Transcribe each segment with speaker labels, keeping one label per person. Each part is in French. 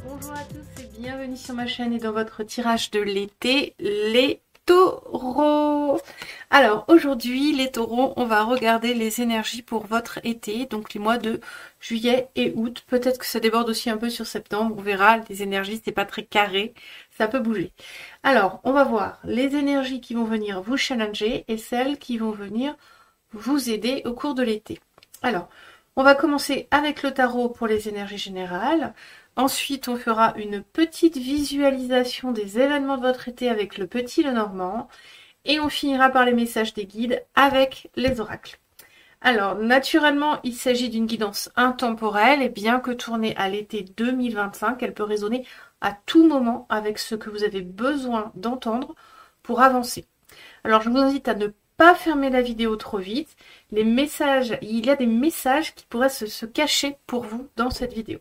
Speaker 1: Bonjour à tous et bienvenue sur ma chaîne et dans votre tirage de l'été, les taureaux. Alors aujourd'hui les taureaux, on va regarder les énergies pour votre été, donc les mois de juillet et août. Peut-être que ça déborde aussi un peu sur septembre, on verra, les énergies c'est pas très carré, ça peut bouger. Alors on va voir les énergies qui vont venir vous challenger et celles qui vont venir vous aider au cours de l'été. Alors on va commencer avec le tarot pour les énergies générales. Ensuite, on fera une petite visualisation des événements de votre été avec le petit Lenormand. Et on finira par les messages des guides avec les oracles. Alors, naturellement, il s'agit d'une guidance intemporelle et bien que tournée à l'été 2025, elle peut résonner à tout moment avec ce que vous avez besoin d'entendre pour avancer. Alors, je vous invite à ne pas fermer la vidéo trop vite. Les messages, il y a des messages qui pourraient se cacher pour vous dans cette vidéo.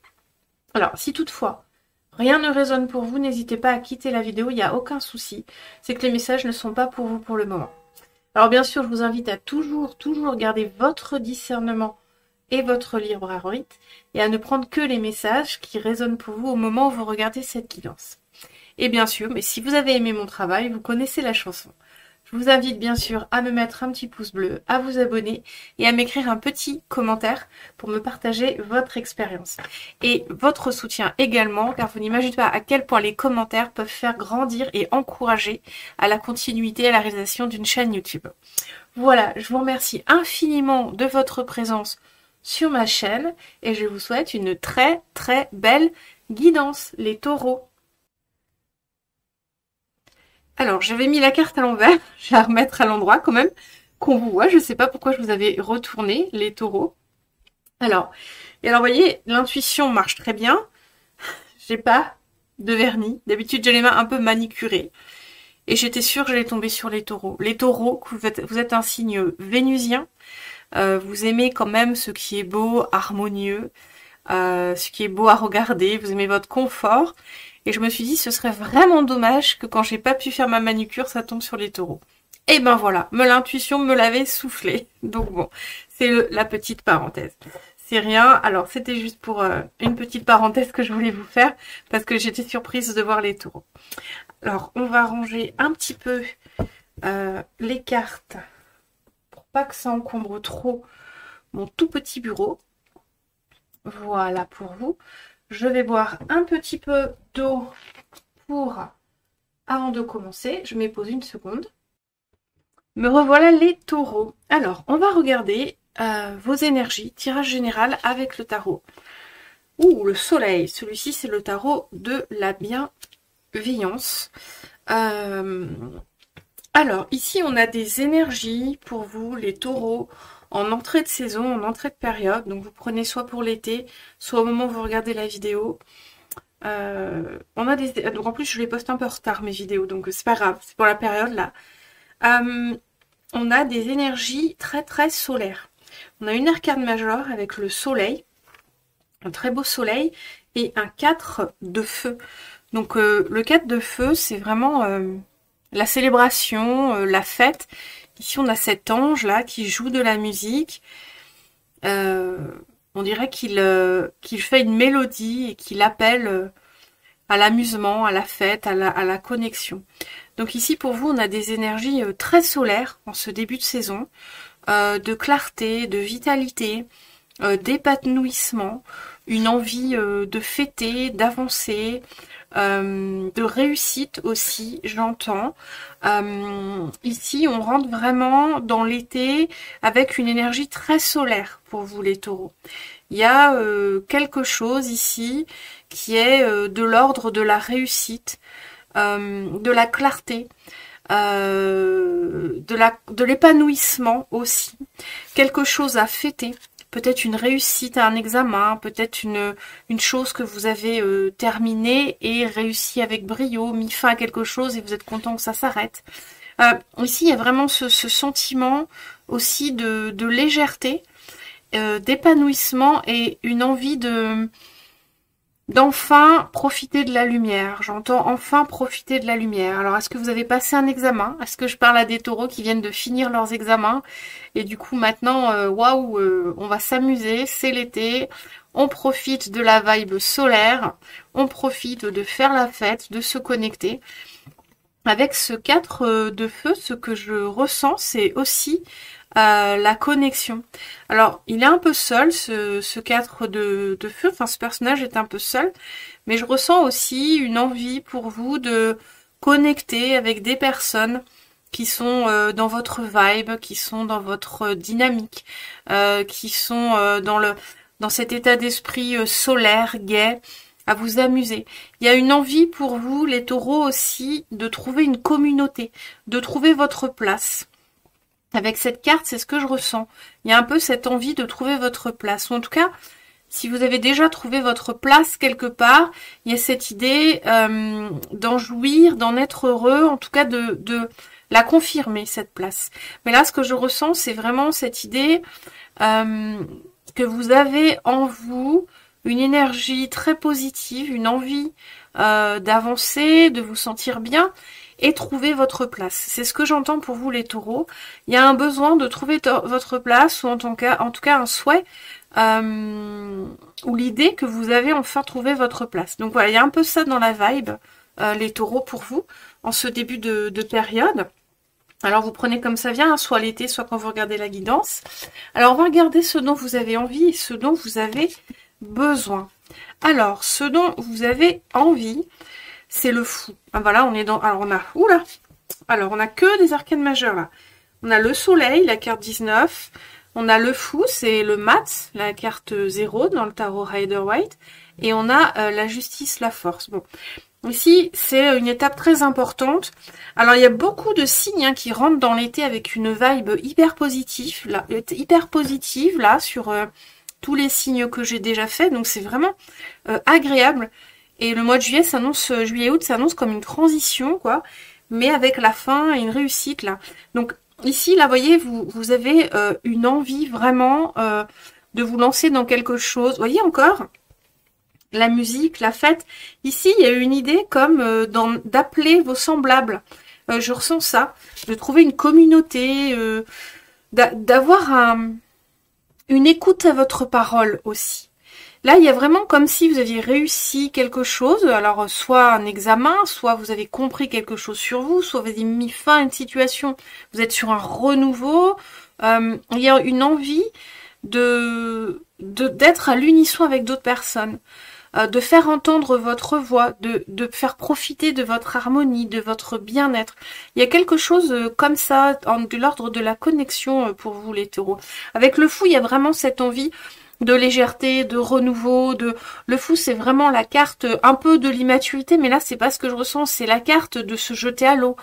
Speaker 1: Alors, si toutefois, rien ne résonne pour vous, n'hésitez pas à quitter la vidéo, il n'y a aucun souci. C'est que les messages ne sont pas pour vous pour le moment. Alors bien sûr, je vous invite à toujours garder votre discernement et votre libre arbitre et à ne prendre que les messages qui résonnent pour vous au moment où vous regardez cette guidance. Et bien sûr, mais si vous avez aimé mon travail, vous connaissez la chanson. Je vous invite bien sûr à me mettre un petit pouce bleu, à vous abonner et à m'écrire un petit commentaire pour me partager votre expérience. Et votre soutien également, car vous n'imaginez pas à quel point les commentaires peuvent faire grandir et encourager à la continuité et à la réalisation d'une chaîne YouTube. Voilà, je vous remercie infiniment de votre présence sur ma chaîne et je vous souhaite une très belle guidance, les taureaux. Alors, j'avais mis la carte à l'envers, je vais la remettre à l'endroit quand même, qu'on vous voit. Je ne sais pas pourquoi je vous avais retourné les taureaux. Alors, vous voyez, l'intuition marche très bien. J'ai pas de vernis. D'habitude, j'ai les mains un peu manicurées. Et j'étais sûre que j'allais tomber sur les taureaux. Les taureaux, vous êtes un signe vénusien. Vous aimez quand même ce qui est beau, harmonieux, ce qui est beau à regarder. Vous aimez votre confort. Et je me suis dit, ce serait vraiment dommage que quand j'ai pas pu faire ma manucure, ça tombe sur les taureaux. Et ben voilà, l'intuition me l'avait soufflé. Donc bon, c'est la petite parenthèse. C'est rien, alors c'était juste pour une petite parenthèse que je voulais vous faire, parce que j'étais surprise de voir les taureaux. Alors, on va ranger un petit peu les cartes, pour pas que ça encombre trop mon tout petit bureau. Voilà pour vous. Je vais boire un petit peu d'eau avant de commencer. Je m'y pose une seconde. Me revoilà les taureaux. Alors, on va regarder vos énergies, tirage général avec le tarot. Ouh, le soleil. Celui-ci, c'est le tarot de la bienveillance. Alors, ici, on a des énergies pour vous, les taureaux, en entrée de saison, en entrée de période. Donc, vous prenez soit pour l'été, soit au moment où vous regardez la vidéo. On a des... Donc, en plus, je les poste un peu en retard, mes vidéos. Donc, c'est pas grave. C'est pour la période, là. On a des énergies très solaires. On a une arcane majeure avec le soleil. Un très beau soleil. Et un 4 de feu. Donc, le 4 de feu, c'est vraiment la célébration, la fête. Ici, on a cet ange-là qui joue de la musique. On dirait qu'il fait une mélodie et qu'il appelle à l'amusement, à la fête, à la connexion. Donc ici, pour vous, on a des énergies très solaires en ce début de saison, de clarté, de vitalité, d'épanouissement, une envie de fêter, d'avancer, de réussite aussi, j'entends. Ici, on rentre vraiment dans l'été avec une énergie très solaire pour vous les taureaux. Il y a quelque chose ici qui est de l'ordre de la réussite, de la clarté. de l'épanouissement aussi, quelque chose à fêter, peut-être une réussite à un examen, peut-être une chose que vous avez terminée et réussi avec brio, mis fin à quelque chose et vous êtes content que ça s'arrête. Ici, il y a vraiment ce sentiment aussi de légèreté, d'épanouissement et une envie d'enfin profiter de la lumière. J'entends enfin profiter de la lumière. Alors, est-ce que vous avez passé un examen? Est-ce que je parle à des taureaux qui viennent de finir leurs examens? Et du coup, maintenant, waouh, on va s'amuser, c'est l'été. On profite de la vibe solaire. On profite de faire la fête, de se connecter. Avec ce 4 de feu, ce que je ressens, c'est aussi la connexion. Alors, il est un peu seul, ce 4 de feu, enfin ce personnage est un peu seul, mais je ressens aussi une envie pour vous de connecter avec des personnes qui sont dans votre vibe, qui sont dans votre dynamique, qui sont dans cet état d'esprit solaire, gai, à vous amuser. Il y a une envie pour vous, les taureaux aussi, de trouver une communauté, de trouver votre place. Avec cette carte, c'est ce que je ressens. Il y a un peu cette envie de trouver votre place. Ou en tout cas, si vous avez déjà trouvé votre place quelque part, il y a cette idée d'en jouir, d'en être heureux, en tout cas de la confirmer, cette place. Mais là, ce que je ressens, c'est vraiment cette idée que vous avez en vous une énergie très positive, une envie d'avancer, de vous sentir bien et trouver votre place. C'est ce que j'entends pour vous les taureaux. Il y a un besoin de trouver votre place ou en tout cas un souhait ou l'idée que vous avez enfin trouvé votre place. Donc voilà, il y a un peu ça dans la vibe, les taureaux pour vous, en ce début de période. Alors vous prenez comme ça vient, hein, soit l'été, soit quand vous regardez la guidance. Alors on va regarder ce dont vous avez envie et ce dont vous avez besoin. Alors, ce dont vous avez envie, c'est le fou. Ah, voilà, on est dans... Alors, on a... Oula. Alors, on a que des arcanes majeures, là. On a le soleil, la carte 19. On a le fou, c'est le mat, la carte 0 dans le tarot Rider-Waite. Et on a la justice, la force. Bon. Ici, c'est une étape très importante. Alors, il y a beaucoup de signes hein, qui rentrent dans l'été avec une vibe hyper positive, là, sur... tous les signes que j'ai déjà fait, donc c'est vraiment agréable. Et le mois de juillet s'annonce, juillet-août s'annonce comme une transition, quoi, mais avec la fin et une réussite, là. Donc ici, là, vous voyez, vous avez une envie vraiment de vous lancer dans quelque chose. Vous voyez encore la musique, la fête. Ici, il y a une idée comme d'appeler vos semblables. Je ressens ça, de trouver une communauté, d'avoir une écoute à votre parole aussi. Là, il y a vraiment comme si vous aviez réussi quelque chose, alors soit un examen, soit vous avez compris quelque chose sur vous, soit vous avez mis fin à une situation, vous êtes sur un renouveau, il y a une envie d'être à l'unisson avec d'autres personnes, de faire entendre votre voix, de faire profiter de votre harmonie, de votre bien-être. Il y a quelque chose comme ça, de l'ordre de la connexion pour vous les taureaux. Avec le fou, il y a vraiment cette envie de légèreté, de renouveau, le fou c'est vraiment la carte un peu de l'immaturité, mais là c'est pas ce que je ressens, c'est la carte de se jeter à l'eau,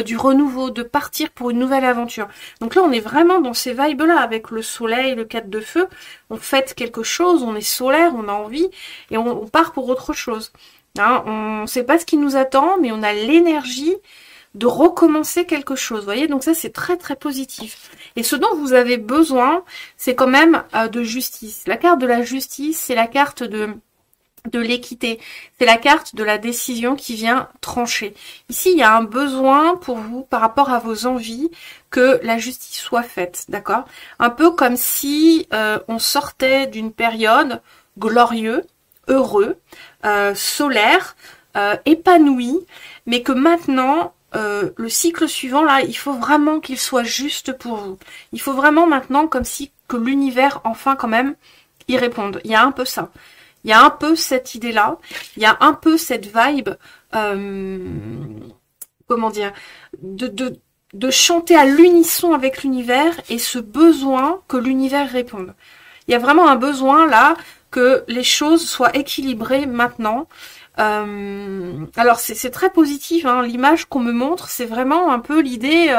Speaker 1: du renouveau, de partir pour une nouvelle aventure. Donc là on est vraiment dans ces vibes là, avec le soleil, le 4 de feu, on fête quelque chose, on est solaire, on a envie, et on part pour autre chose. Hein, on sait pas ce qui nous attend, mais on a l'énergie de recommencer quelque chose, vous voyez, donc ça c'est très très positif. Et ce dont vous avez besoin, c'est quand même de justice. La carte de la justice, c'est la carte de l'équité, c'est la carte de la décision qui vient trancher. Ici, il y a un besoin pour vous, par rapport à vos envies, que la justice soit faite, d'accord? Un peu comme si on sortait d'une période glorieuse, heureux, solaire, épanoui, mais que maintenant... le cycle suivant là, il faut vraiment qu'il soit juste pour vous. Il faut vraiment maintenant comme si que l'univers enfin quand même y réponde. Il y a un peu ça. Il y a un peu cette idée là. Il y a un peu cette vibe comment dire de chanter à l'unisson avec l'univers et ce besoin que l'univers réponde. Il y a vraiment un besoin là que les choses soient équilibrées maintenant. Alors c'est très positif, hein. L'image qu'on me montre, c'est vraiment un peu l'idée,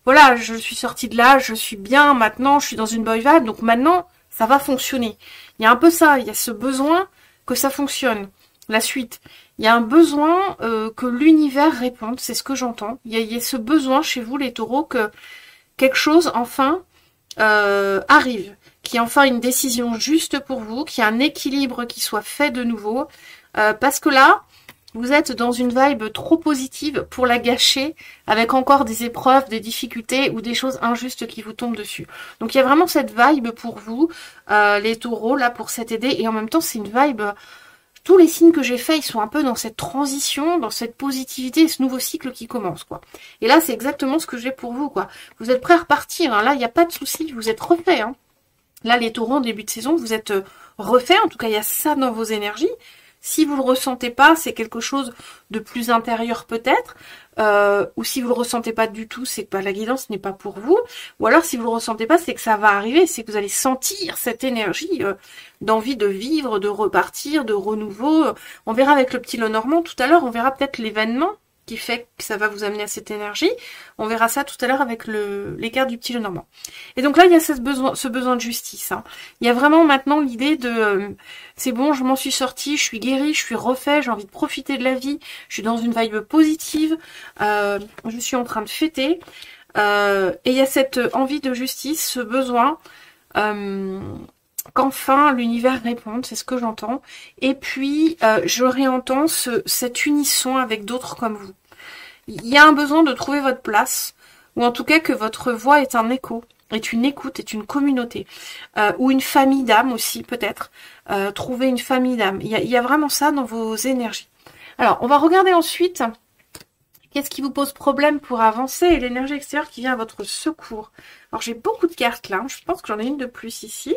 Speaker 1: voilà, je suis sortie de là, je suis bien, maintenant je suis dans une bonne vibe, donc maintenant ça va fonctionner. Il y a un peu ça, il y a ce besoin que ça fonctionne. La suite, il y a un besoin que l'univers réponde, c'est ce que j'entends. Il y a ce besoin chez vous les taureaux que quelque chose enfin arrive, qu'il y ait enfin une décision juste pour vous, qu'il y ait un équilibre qui soit fait de nouveau. Parce que là, vous êtes dans une vibe trop positive pour la gâcher avec encore des épreuves, des difficultés ou des choses injustes qui vous tombent dessus. Donc il y a vraiment cette vibe pour vous, les taureaux, là, pour cette aider. Et en même temps, c'est une vibe... Tous les signes que j'ai faits, ils sont un peu dans cette transition, dans cette positivité, ce nouveau cycle qui commence, quoi. Et là, c'est exactement ce que j'ai pour vous, quoi. Vous êtes prêts à repartir, hein. Là, il n'y a pas de souci, vous êtes refaits, hein. Là, les taureaux, en début de saison, vous êtes refaits. En tout cas, il y a ça dans vos énergies. Si vous le ressentez pas, c'est quelque chose de plus intérieur peut-être. Ou si vous le ressentez pas du tout, c'est que la guidance n'est pas pour vous. Ou alors, si vous le ressentez pas, c'est que ça va arriver. C'est que vous allez sentir cette énergie d'envie de vivre, de repartir, de renouveau. On verra avec le petit Lenormand tout à l'heure. On verra peut-être l'événement qui fait que ça va vous amener à cette énergie. On verra ça tout à l'heure avec les cartes du petit Lenormand. Et donc là, il y a ce besoin de justice, hein. Il y a vraiment maintenant l'idée de c'est bon, je m'en suis sortie, je suis guérie, je suis refait, j'ai envie de profiter de la vie, je suis dans une vibe positive, je suis en train de fêter. Et il y a cette envie de justice, ce besoin qu'enfin l'univers réponde, c'est ce que j'entends. Et puis, je réentends cet unisson avec d'autres comme vous. Il y a un besoin de trouver votre place, ou en tout cas que votre voix est un écho, est une écoute, est une communauté, ou une famille d'âmes aussi peut-être, trouver une famille d'âmes. Il y a vraiment ça dans vos énergies. Alors, on va regarder ensuite qu'est-ce qui vous pose problème pour avancer et l'énergie extérieure qui vient à votre secours. Alors, j'ai beaucoup de cartes là, je pense que j'en ai une de plus ici.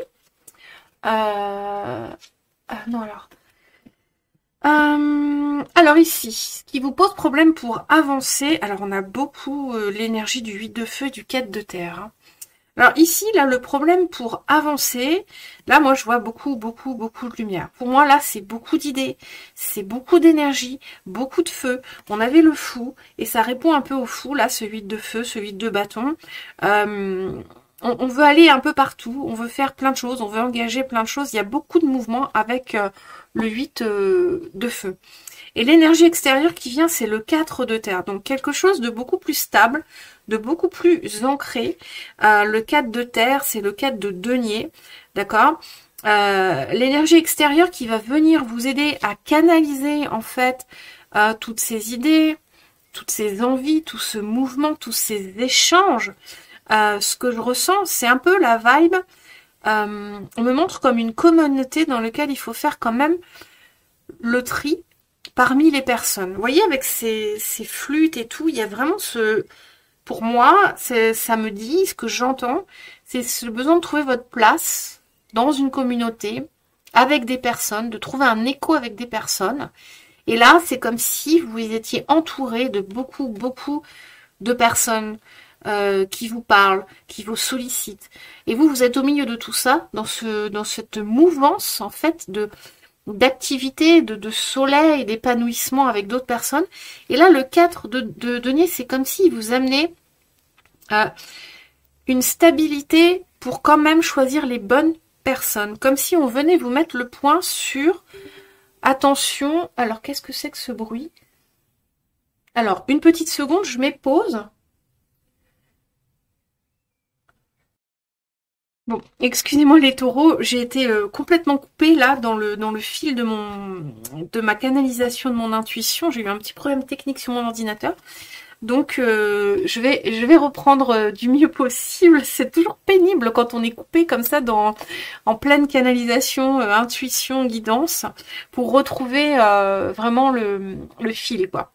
Speaker 1: Non, alors ici, ce qui vous pose problème pour avancer, alors on a beaucoup l'énergie du 8 de feu et du 4 de terre, hein. Alors ici, là, le problème pour avancer, là, moi, je vois beaucoup de lumière. Pour moi, là, c'est beaucoup d'idées, c'est beaucoup d'énergie, beaucoup de feu. On avait le fou, et ça répond un peu au fou, là, ce 8 de feu, ce 8 de bâton. On veut aller un peu partout, on veut faire plein de choses, on veut engager plein de choses. Il y a beaucoup de mouvements avec le 8 de feu. Et l'énergie extérieure qui vient, c'est le 4 de terre. Donc quelque chose de beaucoup plus stable, de beaucoup plus ancré. Le 4 de terre, c'est le 4 de denier. D'accord ? L'énergie extérieure qui va venir vous aider à canaliser en fait toutes ces idées, toutes ces envies, tout ce mouvement, tous ces échanges. Ce que je ressens, c'est un peu la vibe. On me montre comme une communauté dans laquelle il faut faire quand même le tri parmi les personnes. Vous voyez, avec ces flûtes et tout, il y a vraiment ce... Pour moi, ça me dit, ce que j'entends, c'est le besoin de trouver votre place dans une communauté, avec des personnes, de trouver un écho avec des personnes. Et là, c'est comme si vous étiez entouré de beaucoup de personnes qui vous parlent, qui vous sollicitent. Et vous êtes au milieu de tout ça, dans cette mouvance, en fait, d'activité, de soleil, d'épanouissement avec d'autres personnes. Et là, le 4 de denier, c'est comme s'il vous amenait une stabilité pour quand même choisir les bonnes personnes. Comme si on venait vous mettre le point sur... Attention, alors qu'est-ce que c'est que ce bruit? Alors, une petite seconde, je mets pause. Bon, excusez-moi les taureaux, j'ai été complètement coupée là dans le fil de ma canalisation de mon intuition. J'ai eu un petit problème technique sur mon ordinateur. Donc je vais reprendre du mieux possible. C'est toujours pénible quand on est coupé comme ça en pleine canalisation, intuition, guidance, pour retrouver vraiment le fil, quoi.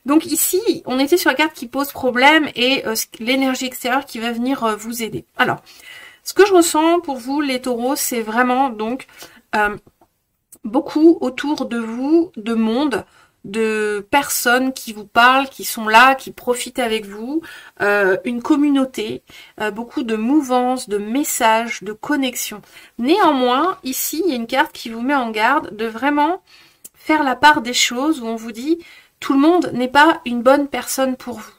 Speaker 1: Donc ici, on était sur la carte qui pose problème et l'énergie extérieure qui va venir vous aider. Alors, ce que je ressens pour vous, les taureaux, c'est vraiment donc beaucoup autour de vous, de monde, de personnes qui vous parlent, qui sont là, qui profitent avec vous, une communauté, beaucoup de mouvances, de messages, de connexions. Néanmoins, ici, il y a une carte qui vous met en garde de vraiment faire la part des choses, où on vous dit tout le monde n'est pas une bonne personne pour vous.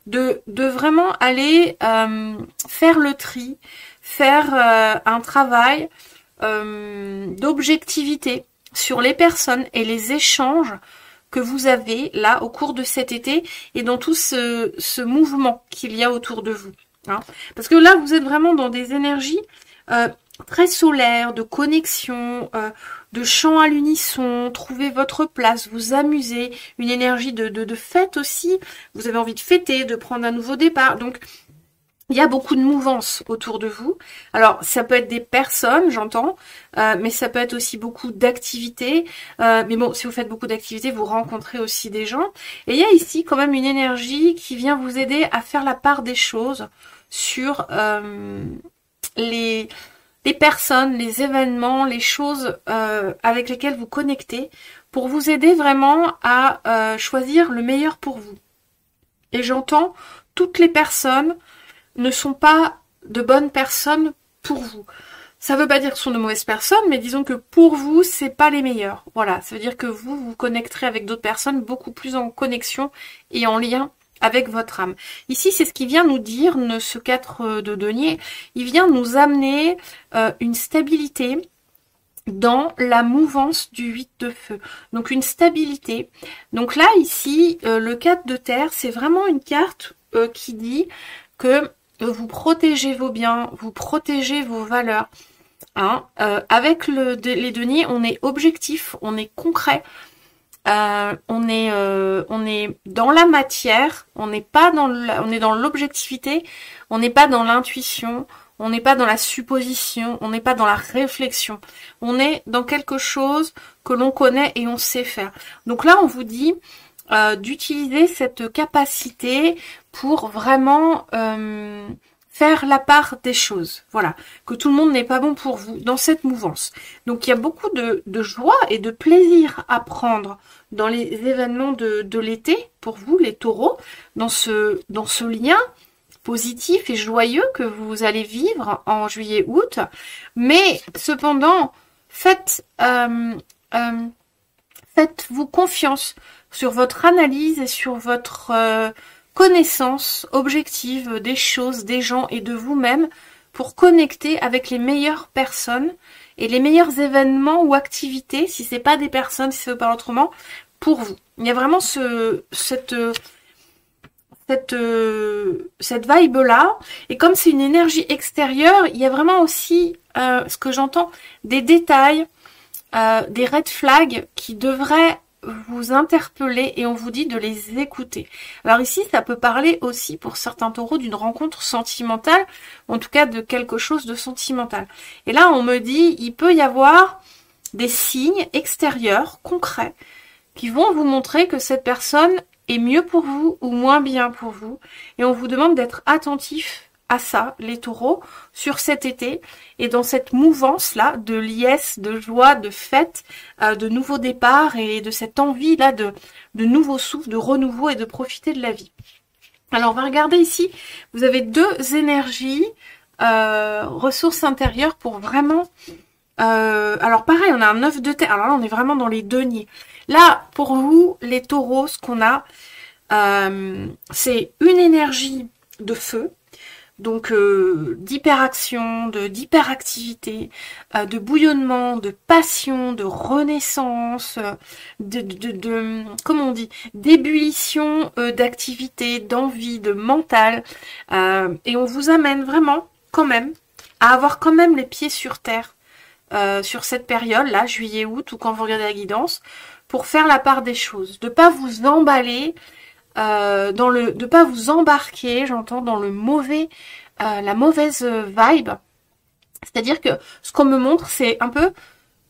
Speaker 1: De vraiment aller faire le tri, faire un travail d'objectivité sur les personnes et les échanges que vous avez là au cours de cet été et dans tout ce mouvement qu'il y a autour de vous. Hein. Parce que là, vous êtes vraiment dans des énergies très solaires, de connexion, de chant à l'unisson, trouver votre place, vous amuser, une énergie de fête aussi. Vous avez envie de fêter, de prendre un nouveau départ. Donc, il y a beaucoup de mouvance autour de vous. Alors, ça peut être des personnes, j'entends, mais ça peut être aussi beaucoup d'activités. Mais bon, si vous faites beaucoup d'activités, vous rencontrez aussi des gens. Et il y a ici quand même une énergie qui vient vous aider à faire la part des choses sur les personnes, les événements, les choses avec lesquelles vous connectez pour vous aider vraiment à choisir le meilleur pour vous. Et j'entends, toutes les personnes ne sont pas de bonnes personnes pour vous. Ça veut pas dire que ce sont de mauvaises personnes, mais disons que pour vous, c'est pas les meilleurs. Voilà, ça veut dire que vous vous connecterez avec d'autres personnes beaucoup plus en connexion et en lien avec votre âme. Ici, c'est ce qui vient nous dire, ce 4 de denier, il vient nous amener une stabilité dans la mouvance du 8 de feu. Donc une stabilité. Donc là, ici, le 4 de terre, c'est vraiment une carte qui dit que vous protégez vos biens, vous protégez vos valeurs. Hein. Avec les deniers, on est objectif, on est concret. On est dans la matière, on n'est pas on est dans l'objectivité, on n'est pas dans l'intuition, on n'est pas dans la supposition, on n'est pas dans la réflexion. On est dans quelque chose que l'on connaît et on sait faire. Donc là, on vous dit d'utiliser cette capacité pour vraiment faire la part des choses. Voilà, que tout le monde n'est pas bon pour vous dans cette mouvance. Donc il y a beaucoup de joie et de plaisir à prendre dans les événements de l'été, pour vous les taureaux, dans ce lien positif et joyeux que vous allez vivre en juillet-août. Mais cependant, faites-vous confiance sur votre analyse et sur votre connaissance objective des choses, des gens et de vous-même pour connecter avec les meilleures personnes et les meilleurs événements ou activités, si c'est pas des personnes, si c'est pas autrement, pour vous. Il y a vraiment cette vibe-là, et comme c'est une énergie extérieure, il y a vraiment aussi, ce que j'entends, des détails, des red flags qui devraient vous interpeller et on vous dit de les écouter. Alors ici, ça peut parler aussi pour certains taureaux d'une rencontre sentimentale, en tout cas de quelque chose de sentimental. Et là, on me dit, il peut y avoir des signes extérieurs, concrets, qui vont vous montrer que cette personne est mieux pour vous ou moins bien pour vous. Et on vous demande d'être attentif à ça, les taureaux, sur cet été et dans cette mouvance-là de liesse, de joie, de fête, de nouveaux départs et de cette envie-là de nouveau souffle, de renouveau et de profiter de la vie. Alors, on va regarder ici, vous avez deux énergies, ressources intérieures pour vraiment... alors pareil, on a un 9 de terre, alors là on est vraiment dans les deniers. Là, pour vous, les taureaux, ce qu'on a, c'est une énergie de feu, donc d'hyperaction, d'hyperactivité, de bouillonnement, de passion, de renaissance, comment on dit, d'ébullition d'activité, d'envie, de mental. Et on vous amène vraiment, quand même, à avoir quand même les pieds sur terre sur cette période-là, juillet-août, ou quand vous regardez la guidance, pour faire la part des choses. De pas vous emballer de pas vous embarquer, j'entends, dans le la mauvaise vibe. C'est-à-dire que ce qu'on me montre, c'est un peu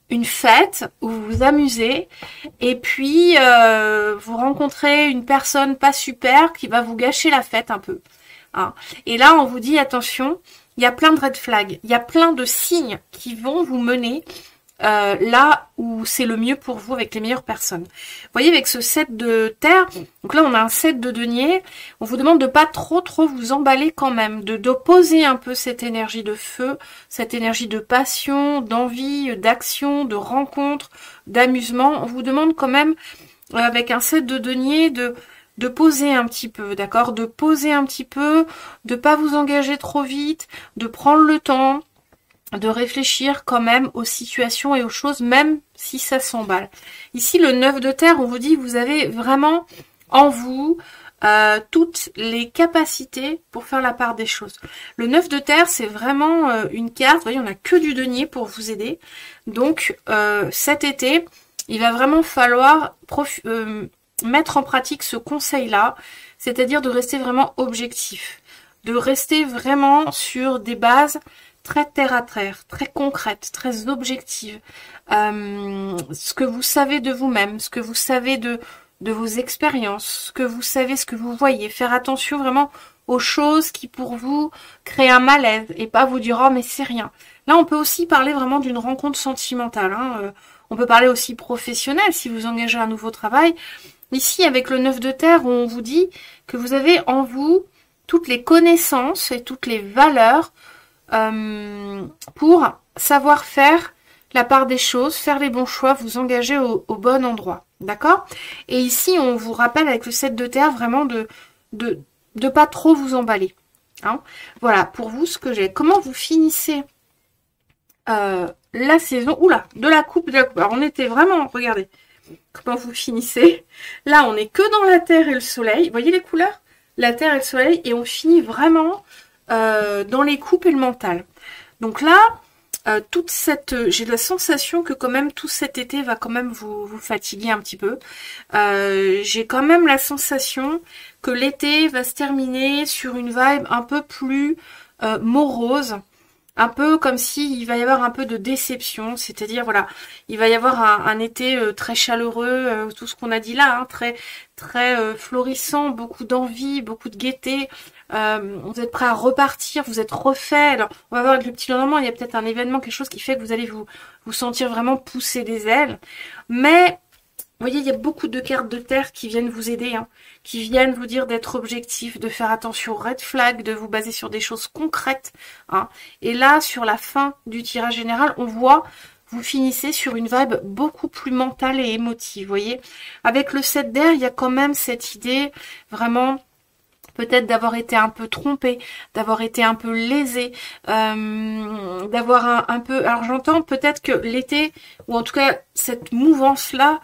Speaker 1: une fête où vous vous amusez et puis vous rencontrez une personne pas super qui va vous gâcher la fête un peu. Hein. Et là, on vous dit attention, il y a plein de red flags, il y a plein de signes qui vont vous mener là où c'est le mieux pour vous, avec les meilleures personnes. Vous voyez, avec ce 7 de terre, donc là on a un 7 de denier, on vous demande de pas trop vous emballer quand même, de poser un peu cette énergie de feu, cette énergie de passion, d'envie, d'action, de rencontre, d'amusement. On vous demande quand même, avec un 7 de denier, de poser un petit peu, d'accord? De poser un petit peu, de pas vous engager trop vite, de prendre le temps, de réfléchir quand même aux situations et aux choses, même si ça s'emballe. Ici, le 9 de terre, on vous dit, vous avez vraiment en vous toutes les capacités pour faire la part des choses. Le 9 de terre, c'est vraiment une carte, vous voyez, on n'a que du denier pour vous aider. Donc, cet été, il va vraiment falloir mettre en pratique ce conseil-là, c'est-à-dire de rester vraiment objectif, de rester vraiment sur des bases très terre à terre, très concrète, très objective. Ce que vous savez de vous-même, ce que vous savez de vos expériences, ce que vous savez, ce que vous voyez. Faire attention vraiment aux choses qui pour vous créent un malaise et pas vous dire « Oh mais c'est rien ». Là on peut aussi parler vraiment d'une rencontre sentimentale. On peut parler aussi professionnel si vous engagez un nouveau travail. Ici avec le 9 de terre, on vous dit que vous avez en vous toutes les connaissances et toutes les valeurs pour savoir faire la part des choses, faire les bons choix, vous engager au bon endroit. D'accord? Et ici, on vous rappelle avec le 7 de terre vraiment de pas trop vous emballer. Hein? Voilà, pour vous, ce que j'ai. Comment vous finissez la saison, oula, de la coupe. Alors, on était vraiment, regardez, comment vous finissez. Là, on n'est que dans la terre et le soleil. Vous voyez les couleurs? La terre et le soleil. Et on finit vraiment dans les coupes et le mental. Donc là, toute cette, j'ai la sensation que quand même tout cet été va quand même vous fatiguer un petit peu. J'ai quand même la sensation que l'été va se terminer sur une vibe un peu plus morose. Un peu comme s'il va y avoir un peu de déception, c'est-à-dire voilà, il va y avoir un été très chaleureux, tout ce qu'on a dit là, hein, très florissant, beaucoup d'envie, beaucoup de gaieté. Vous êtes prêts à repartir, vous êtes refait. Alors, on va voir avec le petit Lenormand, il y a peut-être un événement, quelque chose qui fait que vous allez vous sentir vraiment pousser des ailes. Mais, vous voyez, il y a beaucoup de cartes de terre qui viennent vous aider, hein, qui viennent vous dire d'être objectif, de faire attention aux red flags, de vous baser sur des choses concrètes. Hein. Et là, sur la fin du tirage général, on voit, vous finissez sur une vibe beaucoup plus mentale et émotive, vous voyez. Avec le 7 d'air, il y a quand même cette idée vraiment peut-être d'avoir été un peu trompé, d'avoir été un peu lésé, d'avoir un peu... Alors j'entends peut-être que l'été, ou en tout cas cette mouvance-là,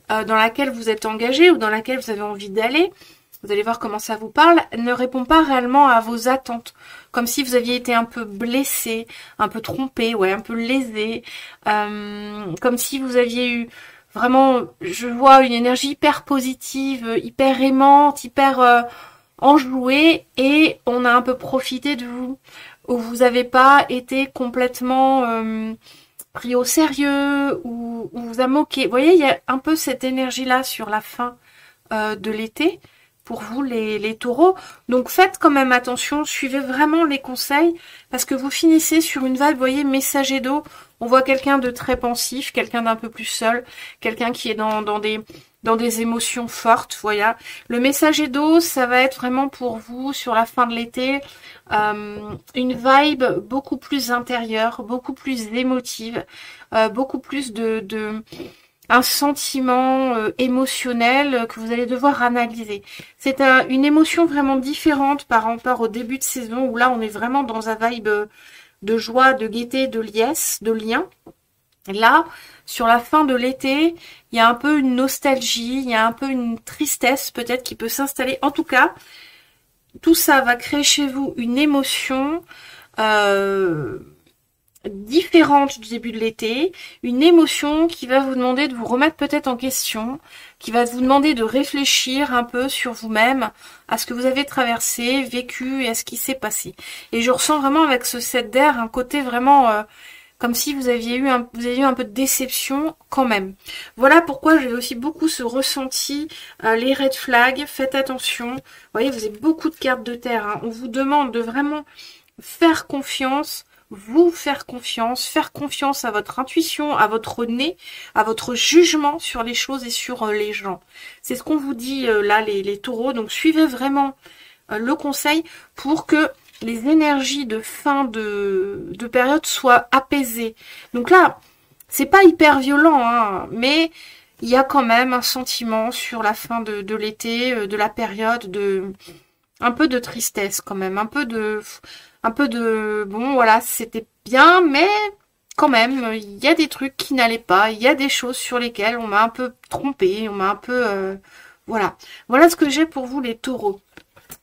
Speaker 1: dans laquelle vous êtes engagé ou dans laquelle vous avez envie d'aller, vous allez voir comment ça vous parle, ne répond pas réellement à vos attentes. Comme si vous aviez été un peu blessé, un peu trompé, ouais, un peu lésé, comme si vous aviez eu... Vraiment, je vois une énergie hyper positive, hyper aimante, hyper... enjoué et on a un peu profité de vous, où vous n'avez pas été complètement pris au sérieux, ou on vous a moqué. Vous voyez, il y a un peu cette énergie-là sur la fin de l'été, pour vous les taureaux. Donc faites quand même attention, suivez vraiment les conseils, parce que vous finissez sur une vibe, vous voyez, messager d'eau. On voit quelqu'un de très pensif, quelqu'un d'un peu plus seul, quelqu'un qui est dans des émotions fortes, voilà. Le messager d'eau, ça va être vraiment pour vous, sur la fin de l'été, une vibe beaucoup plus intérieure, beaucoup plus émotive, beaucoup plus un sentiment émotionnel que vous allez devoir analyser. C'est une émotion vraiment différente par rapport au début de saison, où là, on est vraiment dans un vibe de joie, de gaieté, de liesse, de lien. Là, sur la fin de l'été, il y a un peu une nostalgie, il y a un peu une tristesse peut-être qui peut s'installer. En tout cas, tout ça va créer chez vous une émotion différente du début de l'été, une émotion qui va vous demander de vous remettre peut-être en question, qui va vous demander de réfléchir un peu sur vous-même, à ce que vous avez traversé, vécu et à ce qui s'est passé. Et je ressens vraiment avec ce 7 d'air un côté vraiment... comme si vous aviez eu un peu de déception quand même. Voilà pourquoi j'ai aussi beaucoup ce ressenti, les red flags, faites attention. Vous voyez, vous avez beaucoup de cartes de terre, hein. On vous demande de vraiment faire confiance vous faire confiance à votre intuition, à votre nez, à votre jugement sur les choses et sur les gens. C'est ce qu'on vous dit là, les taureaux. Donc suivez vraiment le conseil pour que les énergies de fin de période soient apaisées. Donc là, c'est pas hyper violent, hein, mais il y a quand même un sentiment sur la fin de l'été, de la période, un peu de tristesse quand même, un peu de, bon voilà, c'était bien, mais quand même, il y a des trucs qui n'allaient pas, il y a des choses sur lesquelles on m'a un peu trompé, on m'a un peu, voilà. Voilà ce que j'ai pour vous les taureaux.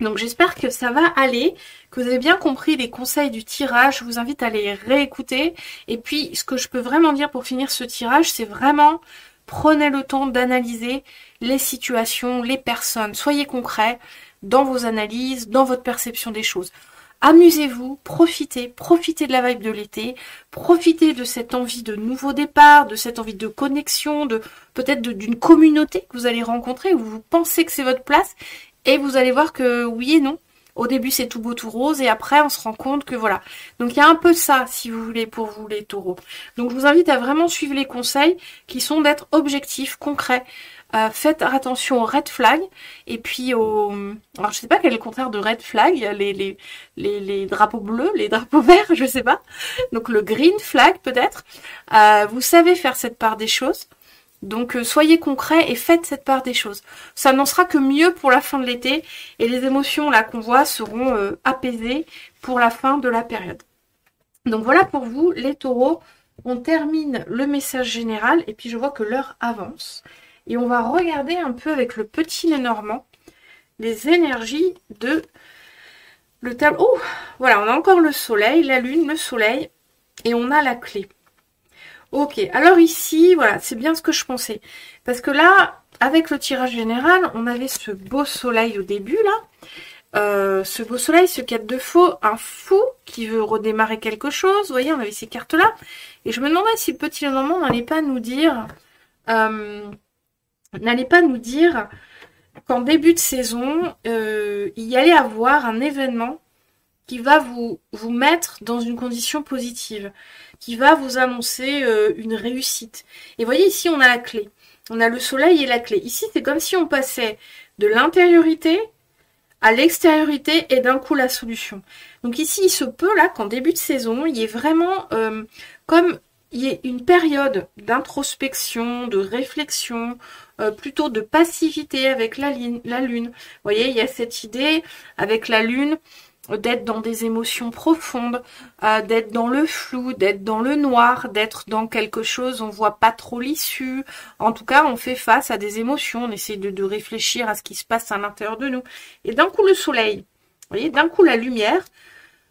Speaker 1: Donc j'espère que ça va aller, que vous avez bien compris les conseils du tirage. Je vous invite à les réécouter. Et puis ce que je peux vraiment dire pour finir ce tirage, c'est vraiment prenez le temps d'analyser les situations, les personnes. Soyez concrets dans vos analyses, dans votre perception des choses. Amusez-vous, profitez de la vibe de l'été, profitez de cette envie de nouveau départ, de cette envie de connexion, de peut-être d'une communauté que vous allez rencontrer, où vous pensez que c'est votre place. Et vous allez voir que oui et non. Au début, c'est tout beau, tout rose. Et après, on se rend compte que voilà. Donc, il y a un peu ça, si vous voulez, pour vous, les taureaux. Donc, je vous invite à vraiment suivre les conseils qui sont d'être objectifs, concrets. Faites attention aux red flags. Et puis, alors, je sais pas quel est le contraire de red flag. Les drapeaux bleus, les drapeaux verts, je sais pas. Donc, le green flag, peut-être. Vous savez faire cette part des choses. Donc soyez concrets et faites cette part des choses. Ça n'en sera que mieux pour la fin de l'été et les émotions là qu'on voit seront apaisées pour la fin de la période. Donc voilà pour vous les taureaux. On termine le message général et puis je vois que l'heure avance. Et on va regarder un peu avec le petit Lenormand les énergies de le tableau. Oh, voilà, on a encore le soleil, la lune, le soleil et on a la clé. Ok, alors ici, voilà, c'est bien ce que je pensais. Parce que là, avec le tirage général, on avait ce beau soleil au début, là. Ce beau soleil, ce 4 de faux, un fou qui veut redémarrer quelque chose. Vous voyez, on avait ces cartes-là. Et je me demandais si le petit Lenormand n'allait pas nous dire... qu'en début de saison, il y allait avoir un événement qui va vous mettre dans une condition positive, qui va vous annoncer une réussite. Et vous voyez, ici, on a la clé. On a le soleil et la clé. Ici, c'est comme si on passait de l'intériorité à l'extériorité et d'un coup la solution. Donc ici, il se peut, là, qu'en début de saison, il y ait vraiment comme il y ait une période d'introspection, de réflexion, plutôt de passivité avec la lune. Vous voyez, il y a cette idée avec la lune d'être dans des émotions profondes, d'être dans le flou, d'être dans le noir, d'être dans quelque chose, on voit pas trop l'issue. En tout cas, on fait face à des émotions, on essaie de réfléchir à ce qui se passe à l'intérieur de nous. Et d'un coup, le soleil, vous voyez, d'un coup, la lumière,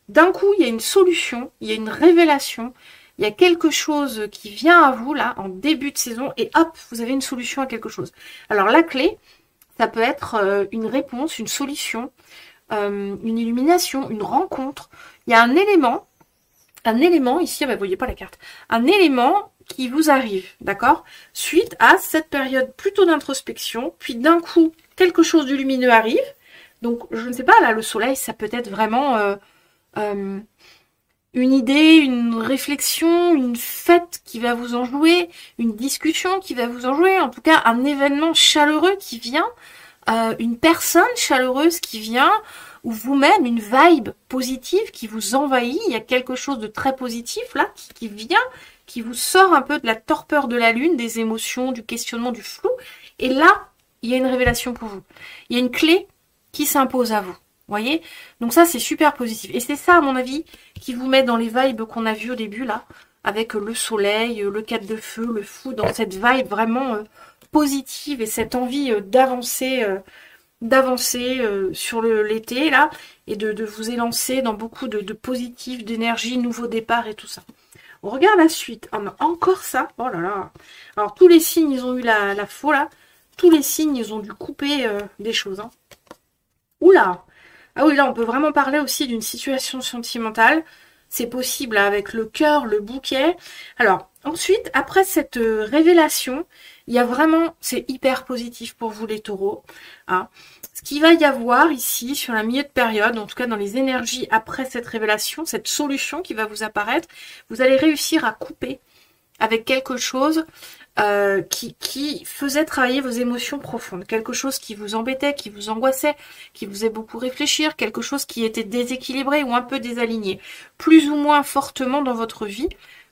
Speaker 1: d'un coup, il y a une solution, il y a une révélation, il y a quelque chose qui vient à vous, là, en début de saison, et hop, vous avez une solution à quelque chose. Alors, la clé, ça peut être une réponse, une solution, une illumination, une rencontre. Il y a un élément ici, vous voyez pas la carte, un élément qui vous arrive, d'accord, suite à cette période plutôt d'introspection, puis d'un coup, quelque chose de lumineux arrive. Donc, je ne sais pas, là, le soleil, ça peut être vraiment une idée, une réflexion, une fête qui va vous enjouer, une discussion qui va vous enjouer, en tout cas, un événement chaleureux qui vient, une personne chaleureuse qui vient, ou vous-même une vibe positive qui vous envahit, il y a quelque chose de très positif là, qui vient, qui vous sort un peu de la torpeur de la lune, des émotions, du questionnement, du flou, et là, il y a une révélation pour vous. Il y a une clé qui s'impose à vous, voyez? Donc ça, c'est super positif. Et c'est ça, à mon avis, qui vous met dans les vibes qu'on a vues au début là, avec le soleil, le 4 de feu, le fou, dans cette vibe vraiment positive et cette envie d'avancer sur l'été là et de vous élancer dans beaucoup de positif, d'énergie, nouveau départ et tout ça. On regarde la suite. Oh non, encore ça. Oh là là. Alors tous les signes ils ont eu la faux là. Tous les signes ils ont dû couper des choses. Hein. Oula. Ah oui là on peut vraiment parler aussi d'une situation sentimentale. C'est possible là, avec le cœur, le bouquet. Alors ensuite après cette révélation, il y a vraiment, c'est hyper positif pour vous les taureaux. Hein. Ce qu'il va y avoir ici, sur la milieu de période, en tout cas dans les énergies après cette révélation, cette solution qui va vous apparaître, vous allez réussir à couper avec quelque chose qui faisait travailler vos émotions profondes, quelque chose qui vous embêtait, qui vous angoissait, qui vous faisait beaucoup réfléchir, quelque chose qui était déséquilibré ou un peu désaligné, plus ou moins fortement dans votre vie.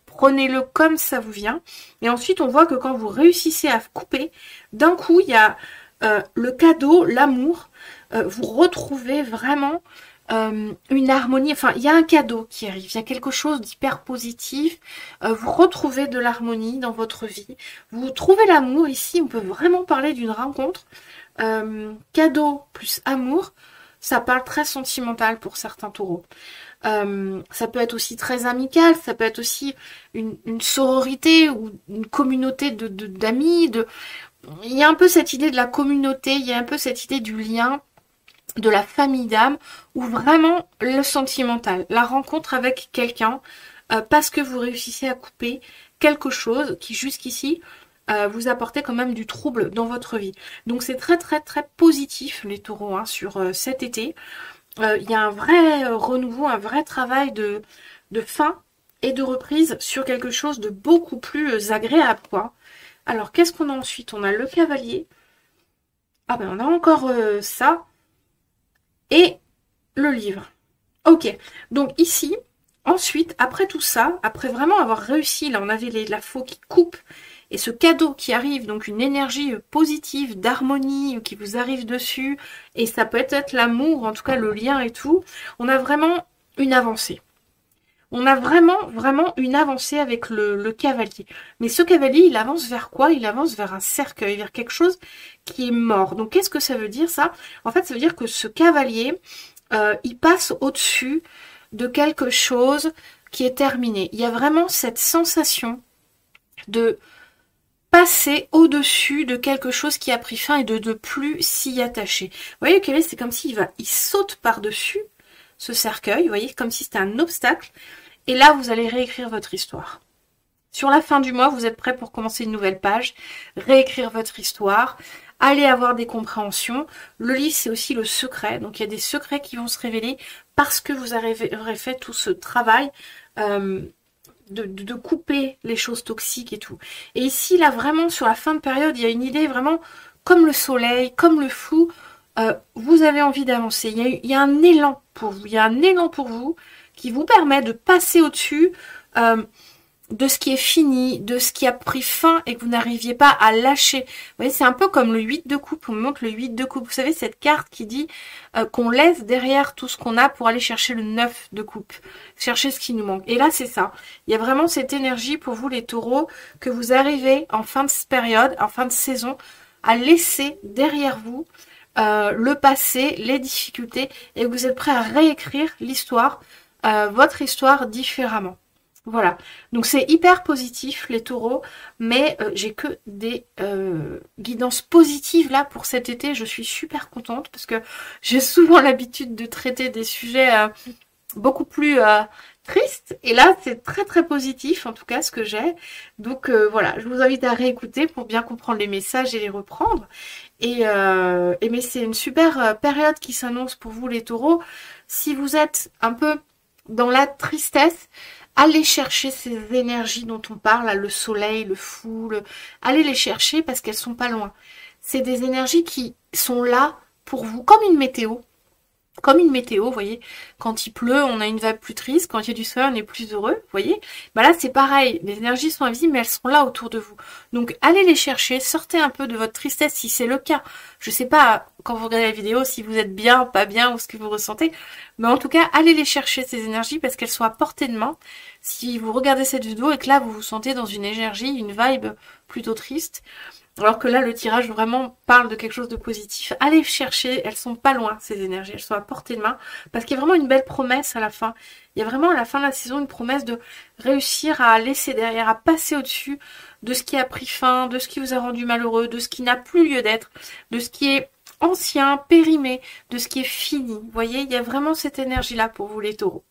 Speaker 1: Prenez-le comme ça vous vient. Et ensuite, on voit que quand vous réussissez à couper, d'un coup, il y a le cadeau, l'amour. Vous retrouvez vraiment une harmonie. Enfin, il y a un cadeau qui arrive. Il y a quelque chose d'hyper positif. Vous retrouvez de l'harmonie dans votre vie. Vous trouvez l'amour. Ici, on peut vraiment parler d'une rencontre. Cadeau plus amour. Ça parle très sentimental pour certains taureaux. Ça peut être aussi très amical, ça peut être aussi une sororité ou une communauté d'amis. Il y a un peu cette idée de la communauté, il y a un peu cette idée du lien, de la famille d'âme, ou vraiment le sentimental, la rencontre avec quelqu'un, parce que vous réussissez à couper quelque chose qui jusqu'ici vous apportait quand même du trouble dans votre vie. Donc c'est très très très positif les taureaux hein, sur cet été. Il y a un vrai renouveau, un vrai travail de fin et de reprise sur quelque chose de beaucoup plus agréable, quoi. Alors, qu'est-ce qu'on a ensuite? On a le cavalier. Ah ben, on a encore ça. Et le livre. Ok. Donc ici, ensuite, après tout ça, après vraiment avoir réussi, là on avait la faux qui coupe, et ce cadeau qui arrive, donc une énergie positive, d'harmonie qui vous arrive dessus, et ça peut être l'amour, en tout cas le lien et tout, on a vraiment une avancée. On a vraiment une avancée avec le cavalier. Mais ce cavalier, il avance vers quoi? Il avance vers un cercueil, vers quelque chose qui est mort. Donc qu'est-ce que ça veut dire ça? En fait, ça veut dire que ce cavalier, il passe au-dessus de quelque chose qui est terminé. Il y a vraiment cette sensation de passer au-dessus de quelque chose qui a pris fin et de ne plus s'y attacher. Vous voyez, le cavalier, c'est comme il saute par-dessus ce cercueil, vous voyez, comme si c'était un obstacle. Et là, vous allez réécrire votre histoire. Sur la fin du mois, vous êtes prêt pour commencer une nouvelle page, réécrire votre histoire, aller avoir des compréhensions. Le livre, c'est aussi le secret. Donc, il y a des secrets qui vont se révéler parce que vous aurez fait tout ce travail de couper les choses toxiques et tout. Et ici, là, vraiment, sur la fin de période, il y a une idée vraiment comme le soleil, comme le flou. Vous avez envie d'avancer. Il y a un élan pour vous. Il y a un élan pour vous qui vous permet de passer au-dessus de ce qui est fini, de ce qui a pris fin et que vous n'arriviez pas à lâcher. Vous voyez, c'est un peu comme le 8 de coupe. On me montre le 8 de coupe. Vous savez, cette carte qui dit qu'on laisse derrière tout ce qu'on a pour aller chercher le 9 de coupe. Chercher ce qui nous manque. Et là, c'est ça. Il y a vraiment cette énergie pour vous, les taureaux, que vous arrivez en fin de période, en fin de saison, à laisser derrière vous le passé, les difficultés, et que vous êtes prêt à réécrire l'histoire, votre histoire différemment. Voilà, donc c'est hyper positif les taureaux, mais j'ai que des guidances positives là pour cet été. Je suis super contente parce que j'ai souvent l'habitude de traiter des sujets beaucoup plus tristes, et là c'est très très positif en tout cas ce que j'ai. Donc voilà, je vous invite à réécouter pour bien comprendre les messages et les reprendre. Mais c'est une super période qui s'annonce pour vous les taureaux. Si vous êtes un peu dans la tristesse, allez chercher ces énergies dont on parle, là, le soleil, le fou, allez les chercher parce qu'elles sont pas loin. C'est des énergies qui sont là pour vous, comme une météo. Comme une météo, vous voyez, quand il pleut, on a une vague plus triste, quand il y a du soleil, on est plus heureux, vous voyez. Bah là, c'est pareil, les énergies sont invisibles, mais elles sont là autour de vous. Donc, allez les chercher, sortez un peu de votre tristesse si c'est le cas. Je sais pas, quand vous regardez la vidéo, si vous êtes bien, pas bien, ou ce que vous ressentez, mais en tout cas, allez les chercher, ces énergies, parce qu'elles sont à portée de main. Si vous regardez cette vidéo et que là, vous vous sentez dans une énergie, une vibe plutôt triste, alors que là, le tirage vraiment parle de quelque chose de positif. Allez chercher, elles sont pas loin, ces énergies, elles sont à portée de main, parce qu'il y a vraiment une belle promesse à la fin. Il y a vraiment à la fin de la saison une promesse de réussir à laisser derrière, à passer au-dessus de ce qui a pris fin, de ce qui vous a rendu malheureux, de ce qui n'a plus lieu d'être, de ce qui est ancien, périmé, de ce qui est fini. Vous voyez, il y a vraiment cette énergie-là pour vous les taureaux.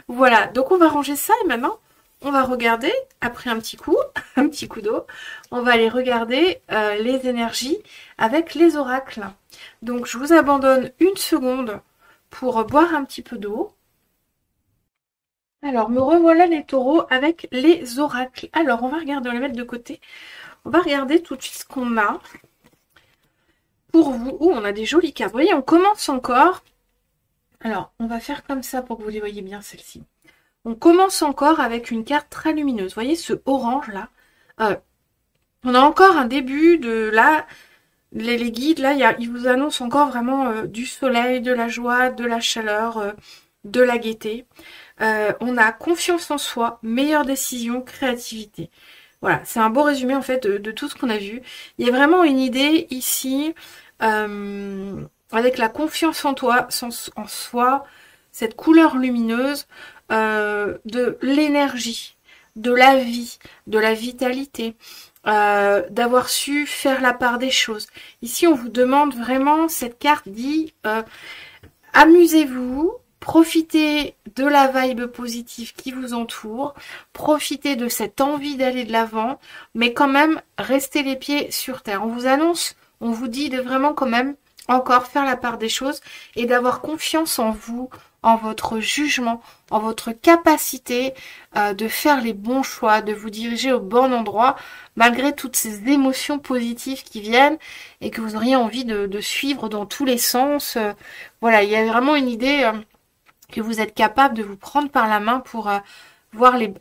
Speaker 1: Voilà, donc on va ranger ça et maintenant, on va regarder, après un petit coup, un petit coup d'eau, on va aller regarder les énergies avec les oracles. Donc je vous abandonne une seconde pour boire un petit peu d'eau. Alors me revoilà les taureaux avec les oracles. Alors on va regarder, on va les mettre de côté. On va regarder tout de suite ce qu'on a pour vous. Oh, on a des jolies cartes. Vous voyez, on commence encore. Alors on va faire comme ça pour que vous les voyez bien, celle-ci. On commence encore avec une carte très lumineuse. Vous voyez ce orange là. On a encore un début de là. Les guides là, ils vous annoncent encore vraiment du soleil, de la joie, de la chaleur, de la gaieté. On a confiance en soi, meilleure décision, créativité. Voilà, c'est un beau résumé en fait de tout ce qu'on a vu. Il y a vraiment une idée ici avec la confiance en toi, en soi, cette couleur lumineuse, de l'énergie, de la vie, de la vitalité, d'avoir su faire la part des choses. Ici, on vous demande vraiment, cette carte dit, amusez-vous, profitez de la vibe positive qui vous entoure, profitez de cette envie d'aller de l'avant, mais quand même, restez les pieds sur terre. On vous annonce, on vous dit de vraiment quand même encore faire la part des choses et d'avoir confiance en vous, en votre jugement, en votre capacité de faire les bons choix, de vous diriger au bon endroit, malgré toutes ces émotions positives qui viennent et que vous auriez envie de suivre dans tous les sens. Voilà, il y a vraiment une idée que vous êtes capable de vous prendre par la main pour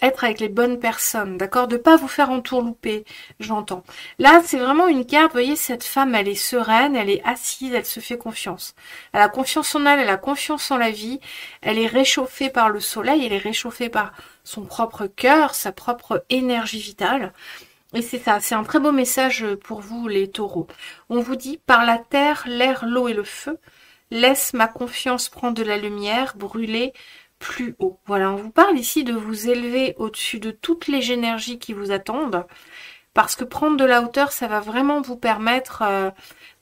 Speaker 1: être avec les bonnes personnes, d'accord? De pas vous faire entourlouper, j'entends. Là, c'est vraiment une carte, vous voyez, cette femme, elle est sereine, elle est assise, elle se fait confiance. Elle a confiance en elle, elle a confiance en la vie, elle est réchauffée par le soleil, elle est réchauffée par son propre cœur, sa propre énergie vitale. Et c'est ça, c'est un très beau message pour vous, les taureaux. On vous dit, par la terre, l'air, l'eau et le feu, laisse ma confiance prendre de la lumière, brûler plus haut. Voilà, on vous parle ici de vous élever au-dessus de toutes les énergies qui vous attendent, parce que prendre de la hauteur, ça va vraiment vous permettre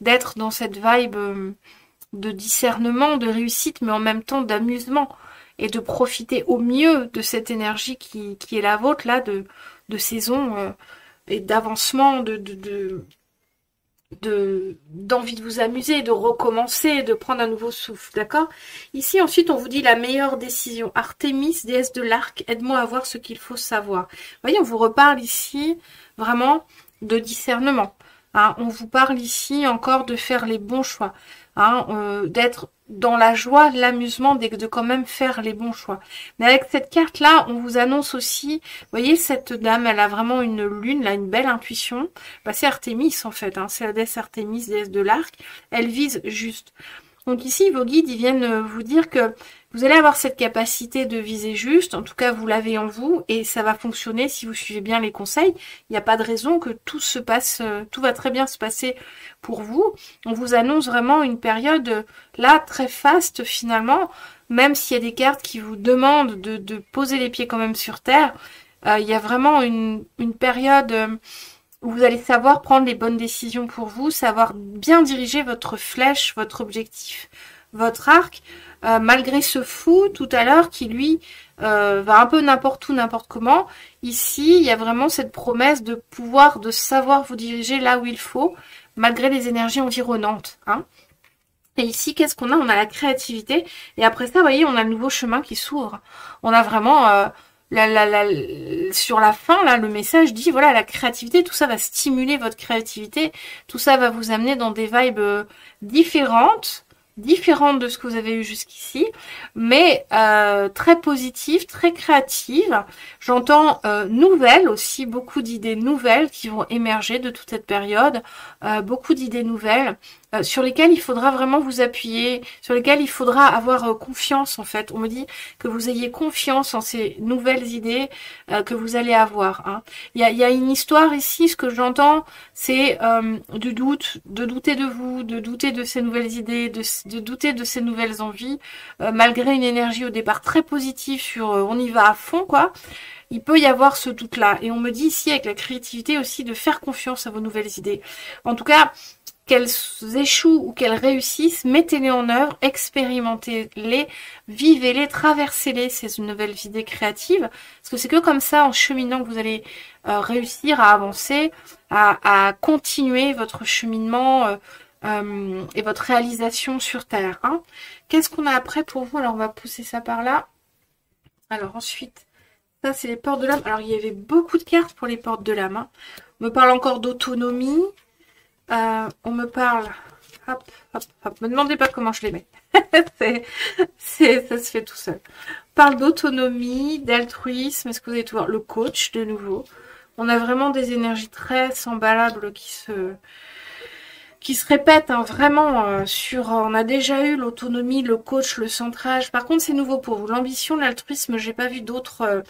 Speaker 1: d'être dans cette vibe de discernement, de réussite, mais en même temps d'amusement, et de profiter au mieux de cette énergie qui est la vôtre, là, de saison et d'avancement, d'envie de vous amuser, de recommencer, de prendre un nouveau souffle, d'accord? Ici, ensuite, on vous dit la meilleure décision. Artémis, déesse de l'arc, aide-moi à voir ce qu'il faut savoir. Vous voyez, on vous reparle ici vraiment de discernement. Hein, on vous parle ici encore de faire les bons choix, hein, d'être dans la joie, l'amusement, de quand même faire les bons choix. Mais avec cette carte-là, on vous annonce aussi, vous voyez, cette dame, elle a vraiment une lune, là, une belle intuition. Bah, c'est Artémis, en fait, hein, c'est la déesse Artémis, déesse de l'arc. Elle vise juste. Donc ici, vos guides, ils viennent vous dire que vous allez avoir cette capacité de viser juste, en tout cas, vous l'avez en vous, et ça va fonctionner si vous suivez bien les conseils. Il n'y a pas de raison que tout se passe, tout va très bien se passer pour vous. On vous annonce vraiment une période, là, très faste, finalement, même s'il y a des cartes qui vous demandent de poser les pieds quand même sur terre, il y a vraiment une période où vous allez savoir prendre les bonnes décisions pour vous, savoir bien diriger votre flèche, votre objectif, votre arc, malgré ce fou tout à l'heure qui lui va un peu n'importe où, n'importe comment. Ici, il y a vraiment cette promesse de pouvoir, de savoir vous diriger là où il faut, malgré les énergies environnantes. Hein. Et ici, qu'est-ce qu'on a? On a la créativité. Et après ça, vous voyez, on a le nouveau chemin qui s'ouvre. On a vraiment... sur la fin, là, le message dit, voilà, la créativité, tout ça va stimuler votre créativité, tout ça va vous amener dans des vibes différentes de ce que vous avez eu jusqu'ici, mais très positives, très créatives. J'entends nouvelles aussi, beaucoup d'idées nouvelles qui vont émerger de toute cette période, beaucoup d'idées nouvelles. Sur lesquels il faudra vraiment vous appuyer, sur lesquels il faudra avoir confiance en fait. On me dit que vous ayez confiance en ces nouvelles idées que vous allez avoir. Hein. Il y a une histoire ici, ce que j'entends, c'est du doute, de douter de vous, de douter de ces nouvelles idées, de douter de ces nouvelles envies, malgré une énergie au départ très positive sur on y va à fond quoi. Il peut y avoir ce doute-là. Et on me dit ici avec la créativité aussi de faire confiance à vos nouvelles idées. En tout cas, qu'elles échouent ou qu'elles réussissent, mettez-les en œuvre, expérimentez-les, vivez-les, traversez-les, ces nouvelles idées créatives. Parce que c'est que comme ça, en cheminant, que vous allez réussir à avancer, à continuer votre cheminement et votre réalisation sur Terre. Hein. Qu'est-ce qu'on a après pour vous? Alors, on va pousser ça par là. Alors, ensuite, ça, c'est les portes de l'âme. Alors, il y avait beaucoup de cartes pour les portes de l'âme. Hein. On me parle encore d'autonomie. On me parle, hop, hop, hop, me demandez pas comment je les mets, ça se fait tout seul. On parle d'autonomie, d'altruisme, est-ce que vous allez tout voir? Le coach, de nouveau. On a vraiment des énergies très semblables qui se répètent, hein, vraiment, on a déjà eu l'autonomie, le coach, le centrage. Par contre, c'est nouveau pour vous. L'ambition, l'altruisme, j'ai pas vu d'autres...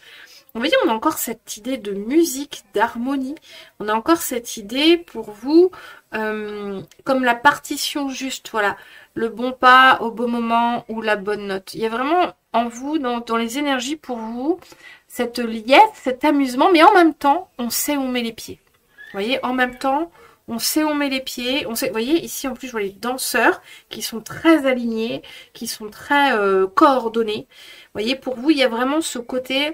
Speaker 1: On va dire, on a encore cette idée de musique, d'harmonie. On a encore cette idée pour vous, comme la partition juste, voilà, le bon pas au bon moment ou la bonne note. Il y a vraiment en vous, dans les énergies pour vous, cette liesse, cet amusement, mais en même temps, on sait où on met les pieds. Vous voyez, en même temps, on sait où on met les pieds. On sait, vous voyez, ici en plus, je vois les danseurs qui sont très alignés, qui sont très coordonnés. Vous voyez, pour vous, il y a vraiment ce côté...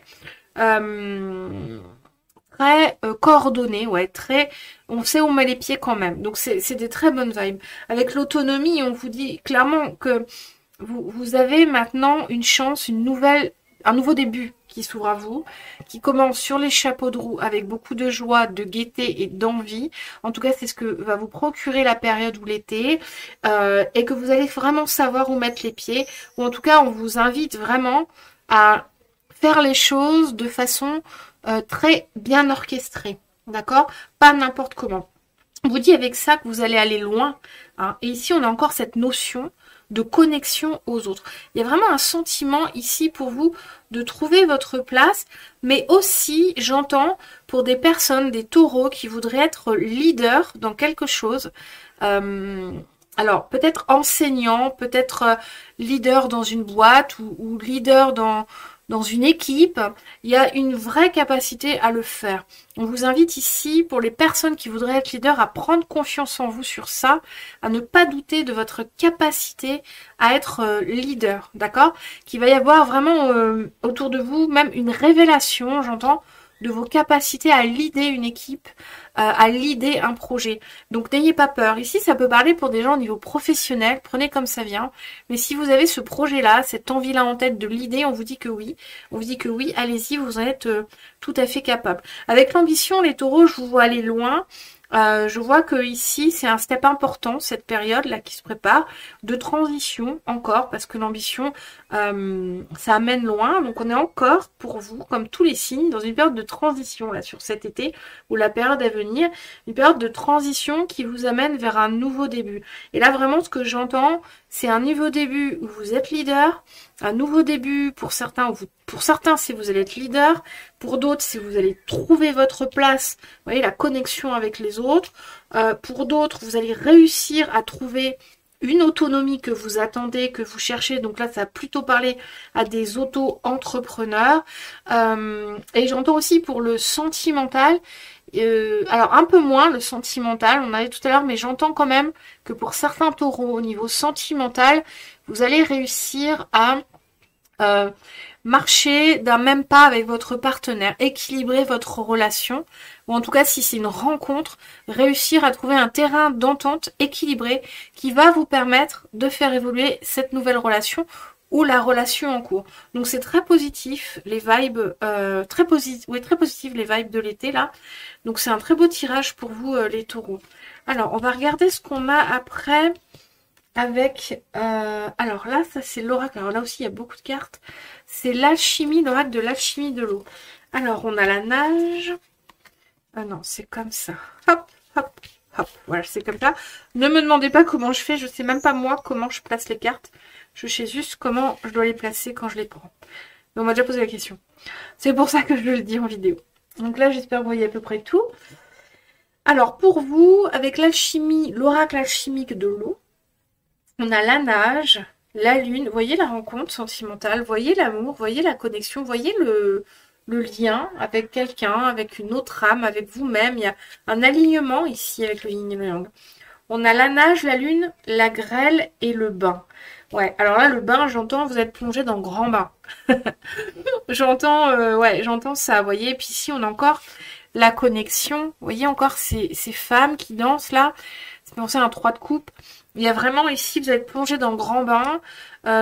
Speaker 1: très coordonné, ouais, très, on sait où on met les pieds quand même, donc c'est des très bonnes vibes. Avec l'autonomie, on vous dit clairement que vous avez maintenant une chance, un nouveau début qui s'ouvre à vous, qui commence sur les chapeaux de roue avec beaucoup de joie, de gaieté et d'envie. En tout cas, c'est ce que va vous procurer la période ou l'été, et que vous allez vraiment savoir où mettre les pieds, ou en tout cas, on vous invite vraiment à faire les choses de façon très bien orchestrée, d'accord? Pas n'importe comment. On vous dit avec ça que vous allez aller loin, hein, et ici on a encore cette notion de connexion aux autres. Il y a vraiment un sentiment ici pour vous de trouver votre place, mais aussi, j'entends, pour des personnes, des taureaux qui voudraient être leaders dans quelque chose. Alors, peut-être enseignant, peut-être leader dans une boîte ou leader dans une équipe, il y a une vraie capacité à le faire. On vous invite ici, pour les personnes qui voudraient être leader, à prendre confiance en vous sur ça, à ne pas douter de votre capacité à être leader, d'accord? Qu'il va y avoir vraiment autour de vous même une révélation, j'entends, de vos capacités à leader une équipe, à leader un projet. Donc n'ayez pas peur. Ici, ça peut parler pour des gens au niveau professionnel, prenez comme ça vient. Mais si vous avez ce projet-là, cette envie-là en tête de leader, on vous dit que oui. On vous dit que oui, allez-y, vous en êtes tout à fait capable. Avec l'ambition, les taureaux, je vous vois aller loin. Je vois que ici c'est un step important, cette période là qui se prépare, de transition encore, parce que l'ambition ça amène loin, donc on est encore pour vous, comme tous les signes, dans une période de transition là sur cet été, ou la période à venir, une période de transition qui vous amène vers un nouveau début. Et là vraiment ce que j'entends, c'est un nouveau début où vous êtes leader, un nouveau début pour certains, si vous allez être leader, pour d'autres si vous allez trouver votre place, vous voyez la connexion avec les autres, pour d'autres vous allez réussir à trouver une autonomie que vous attendez, que vous cherchez, donc là ça va plutôt parler à des auto-entrepreneurs, et j'entends aussi pour le sentimental, alors un peu moins le sentimental, on avait tout à l'heure, mais j'entends quand même que pour certains taureaux au niveau sentimental, vous allez réussir à marcher d'un même pas avec votre partenaire, équilibrer votre relation, ou en tout cas si c'est une rencontre, réussir à trouver un terrain d'entente équilibré qui va vous permettre de faire évoluer cette nouvelle relation ou la relation en cours. Donc c'est très positif, les vibes, très positives les vibes de l'été là. Donc c'est un très beau tirage pour vous les taureaux. Alors on va regarder ce qu'on a après avec, alors là ça c'est l'oracle, alors là aussi il y a beaucoup de cartes, c'est l'alchimie, l'oracle de l'alchimie de l'eau. Alors on a la nage, ah non c'est comme ça, hop, hop, hop, voilà c'est comme ça. Ne me demandez pas comment je fais, je sais même pas moi comment je place les cartes, je sais juste comment je dois les placer quand je les prends. Mais on m'a déjà posé la question, c'est pour ça que je le dis en vidéo. Donc là j'espère que vous voyez à peu près tout. Alors pour vous, avec l'alchimie, l'oracle alchimique de l'eau, on a la nage, la lune, voyez la rencontre sentimentale, voyez l'amour, voyez la connexion, voyez le lien avec quelqu'un, avec une autre âme, avec vous-même. Il y a un alignement ici avec le yin et le yang. On a la nage, la lune, la grêle et le bain. Ouais, alors là, le bain, j'entends, vous êtes plongé dans le grand bain. J'entends, ouais, j'entends ça, vous voyez. Puis ici, on a encore la connexion. Vous voyez encore ces femmes qui dansent là. C'est pensé à un 3 de coupe. Il y a vraiment ici, vous êtes plongé dans le grand bain.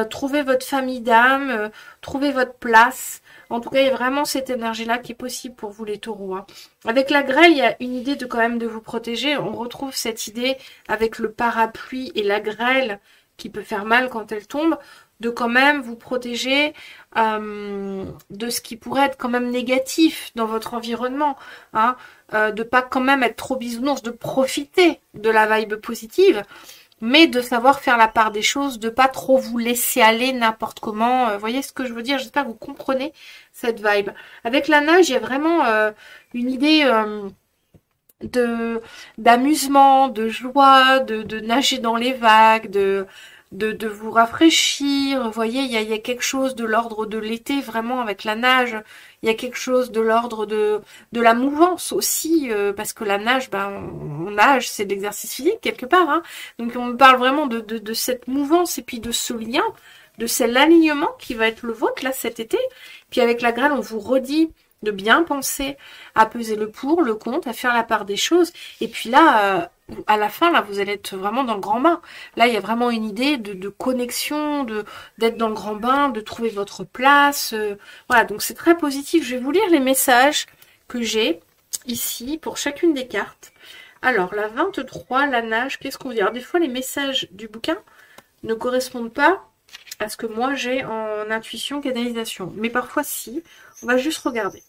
Speaker 1: Trouvez votre famille d'âme, trouvez votre place. En tout cas, il y a vraiment cette énergie-là qui est possible pour vous les taureaux. Hein. Avec la grêle, il y a une idée de quand même de vous protéger. On retrouve cette idée avec le parapluie et la grêle qui peut faire mal quand elle tombe, de quand même vous protéger de ce qui pourrait être quand même négatif dans votre environnement. Hein. De pas quand même être trop bisounours, de profiter de la vibe positive, mais de savoir faire la part des choses, de pas trop vous laisser aller n'importe comment. Vous voyez ce que je veux dire? J'espère que vous comprenez cette vibe. Avec la nage, il y a vraiment une idée d'amusement, de joie, de nager dans les vagues, de vous rafraîchir. Vous voyez, il y a quelque chose de l'ordre de l'été, vraiment, avec la nage. Il y a quelque chose de l'ordre de la mouvance aussi, parce que la nage, ben, on nage, c'est de l'exercice physique quelque part. Hein. Donc on parle vraiment de cette mouvance et puis de ce lien, de cet alignement qui va être le vôtre là cet été. Puis avec la grêle, on vous redit de bien penser à peser le pour, le contre, à faire la part des choses. Et puis là, à la fin, là, vous allez être vraiment dans le grand bain. Là, il y a vraiment une idée de connexion, d'être dans le grand bain, de trouver votre place. Voilà, donc c'est très positif. Je vais vous lire les messages que j'ai ici pour chacune des cartes. Alors, la 23, la nage, qu'est-ce qu'on veut dire? Des fois, les messages du bouquin ne correspondent pas à ce que moi j'ai en intuition, canalisation. Mais parfois, si. On va juste regarder.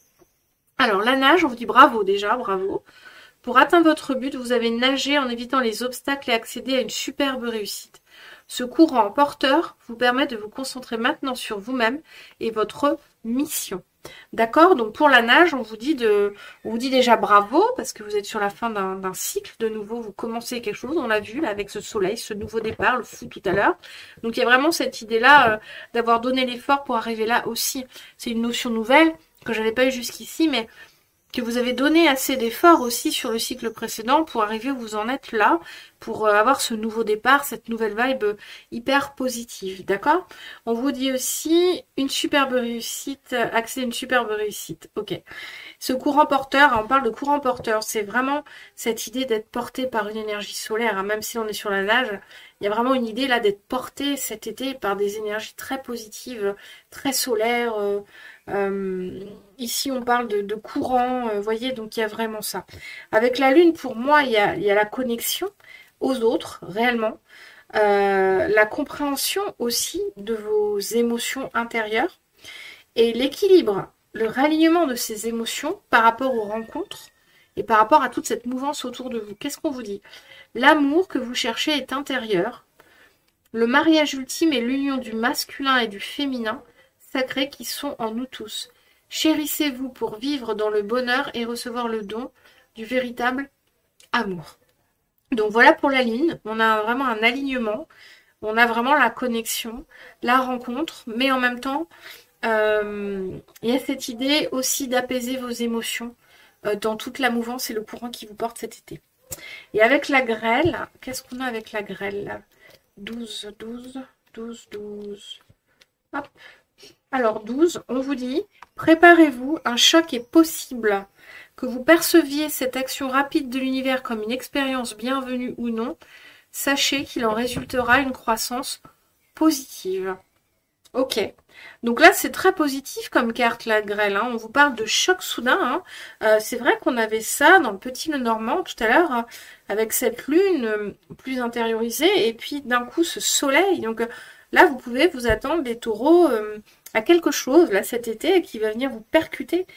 Speaker 1: Alors, la nage, on vous dit bravo déjà, bravo. Pour atteindre votre but, vous avez nagé en évitant les obstacles et accéder à une superbe réussite. Ce courant porteur vous permet de vous concentrer maintenant sur vous-même et votre mission. D'accord? Donc pour la nage, on vous dit déjà bravo parce que vous êtes sur la fin d'un cycle. De nouveau, vous commencez quelque chose. On l'a vu là avec ce soleil, ce nouveau départ, le fou tout à l'heure. Donc il y a vraiment cette idée-là d'avoir donné l'effort pour arriver là aussi. C'est une notion nouvelle que je n'avais pas eu jusqu'ici, mais que vous avez donné assez d'efforts aussi sur le cycle précédent pour arriver où vous en êtes là, pour avoir ce nouveau départ, cette nouvelle vibe hyper positive, d'accord? On vous dit aussi une superbe réussite, accès à une superbe réussite, ok. Ce courant porteur, on parle de courant porteur, c'est vraiment cette idée d'être porté par une énergie solaire, hein, même si on est sur la nage, il y a vraiment une idée là d'être porté cet été par des énergies très positives, très solaires. Ici, on parle de courant, vous voyez, donc il y a vraiment ça. Avec la lune, pour moi, il y a la connexion aux autres, réellement. La compréhension aussi de vos émotions intérieures et l'équilibre, le réalignement de ces émotions par rapport aux rencontres et par rapport à toute cette mouvance autour de vous. Qu'est-ce qu'on vous dit? L'amour que vous cherchez est intérieur. Le mariage ultime est l'union du masculin et du féminin sacrés qui sont en nous tous. Chérissez-vous pour vivre dans le bonheur et recevoir le don du véritable amour. Donc voilà pour la ligne, on a vraiment un alignement, on a vraiment la connexion, la rencontre, mais en même temps, il y a cette idée aussi d'apaiser vos émotions dans toute la mouvance et le courant qui vous porte cet été. Et avec la grêle, qu'est-ce qu'on a avec la grêle? 12, 12, 12, 12. Hop. Alors 12, on vous dit, préparez-vous, un choc est possible. Que vous perceviez cette action rapide de l'univers comme une expérience bienvenue ou non, sachez qu'il en résultera une croissance positive. Ok, donc là c'est très positif comme carte la grêle, hein. On vous parle de choc soudain, hein. C'est vrai qu'on avait ça dans le petit Lenormand tout à l'heure, hein, avec cette lune plus intériorisée et puis d'un coup ce soleil, donc là vous pouvez vous attendre les taureaux à quelque chose là cet été qui va venir vous percuter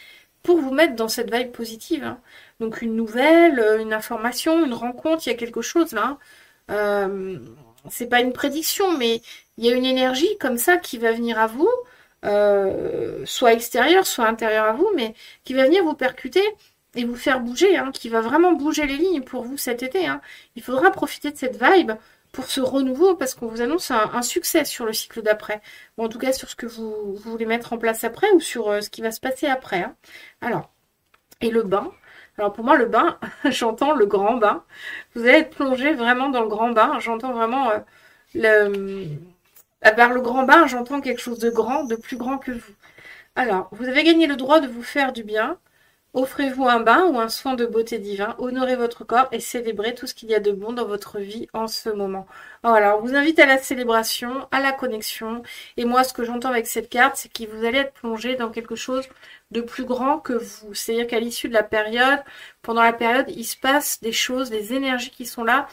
Speaker 1: pour vous mettre dans cette vibe positive, hein. Donc une nouvelle, une information, une rencontre, il y a quelque chose là, hein. C'est pas une prédiction, mais il y a une énergie comme ça qui va venir à vous, soit extérieure, soit intérieure à vous, mais qui va venir vous percuter et vous faire bouger, hein, qui va vraiment bouger les lignes pour vous cet été, hein. Il faudra profiter de cette vibe pour ce renouveau, parce qu'on vous annonce un succès sur le cycle d'après. Ou en tout cas sur ce que vous voulez mettre en place après, ou sur ce qui va se passer après, hein. Alors, et le bain, Alors pour moi, le bain, j'entends le grand bain. Vous allez être plongé vraiment dans le grand bain. J'entends vraiment le... vers le grand bain, j'entends quelque chose de grand, de plus grand que vous. Alors, vous avez gagné le droit de vous faire du bien. Offrez-vous un bain ou un soin de beauté divin, honorez votre corps et célébrez tout ce qu'il y a de bon dans votre vie en ce moment. Voilà, on vous invite à la célébration, à la connexion. Et moi, ce que j'entends avec cette carte, c'est que vous allez être plongé dans quelque chose de plus grand que vous. C'est-à-dire qu'à l'issue de la période, pendant la période, il se passe des choses, les énergies qui sont là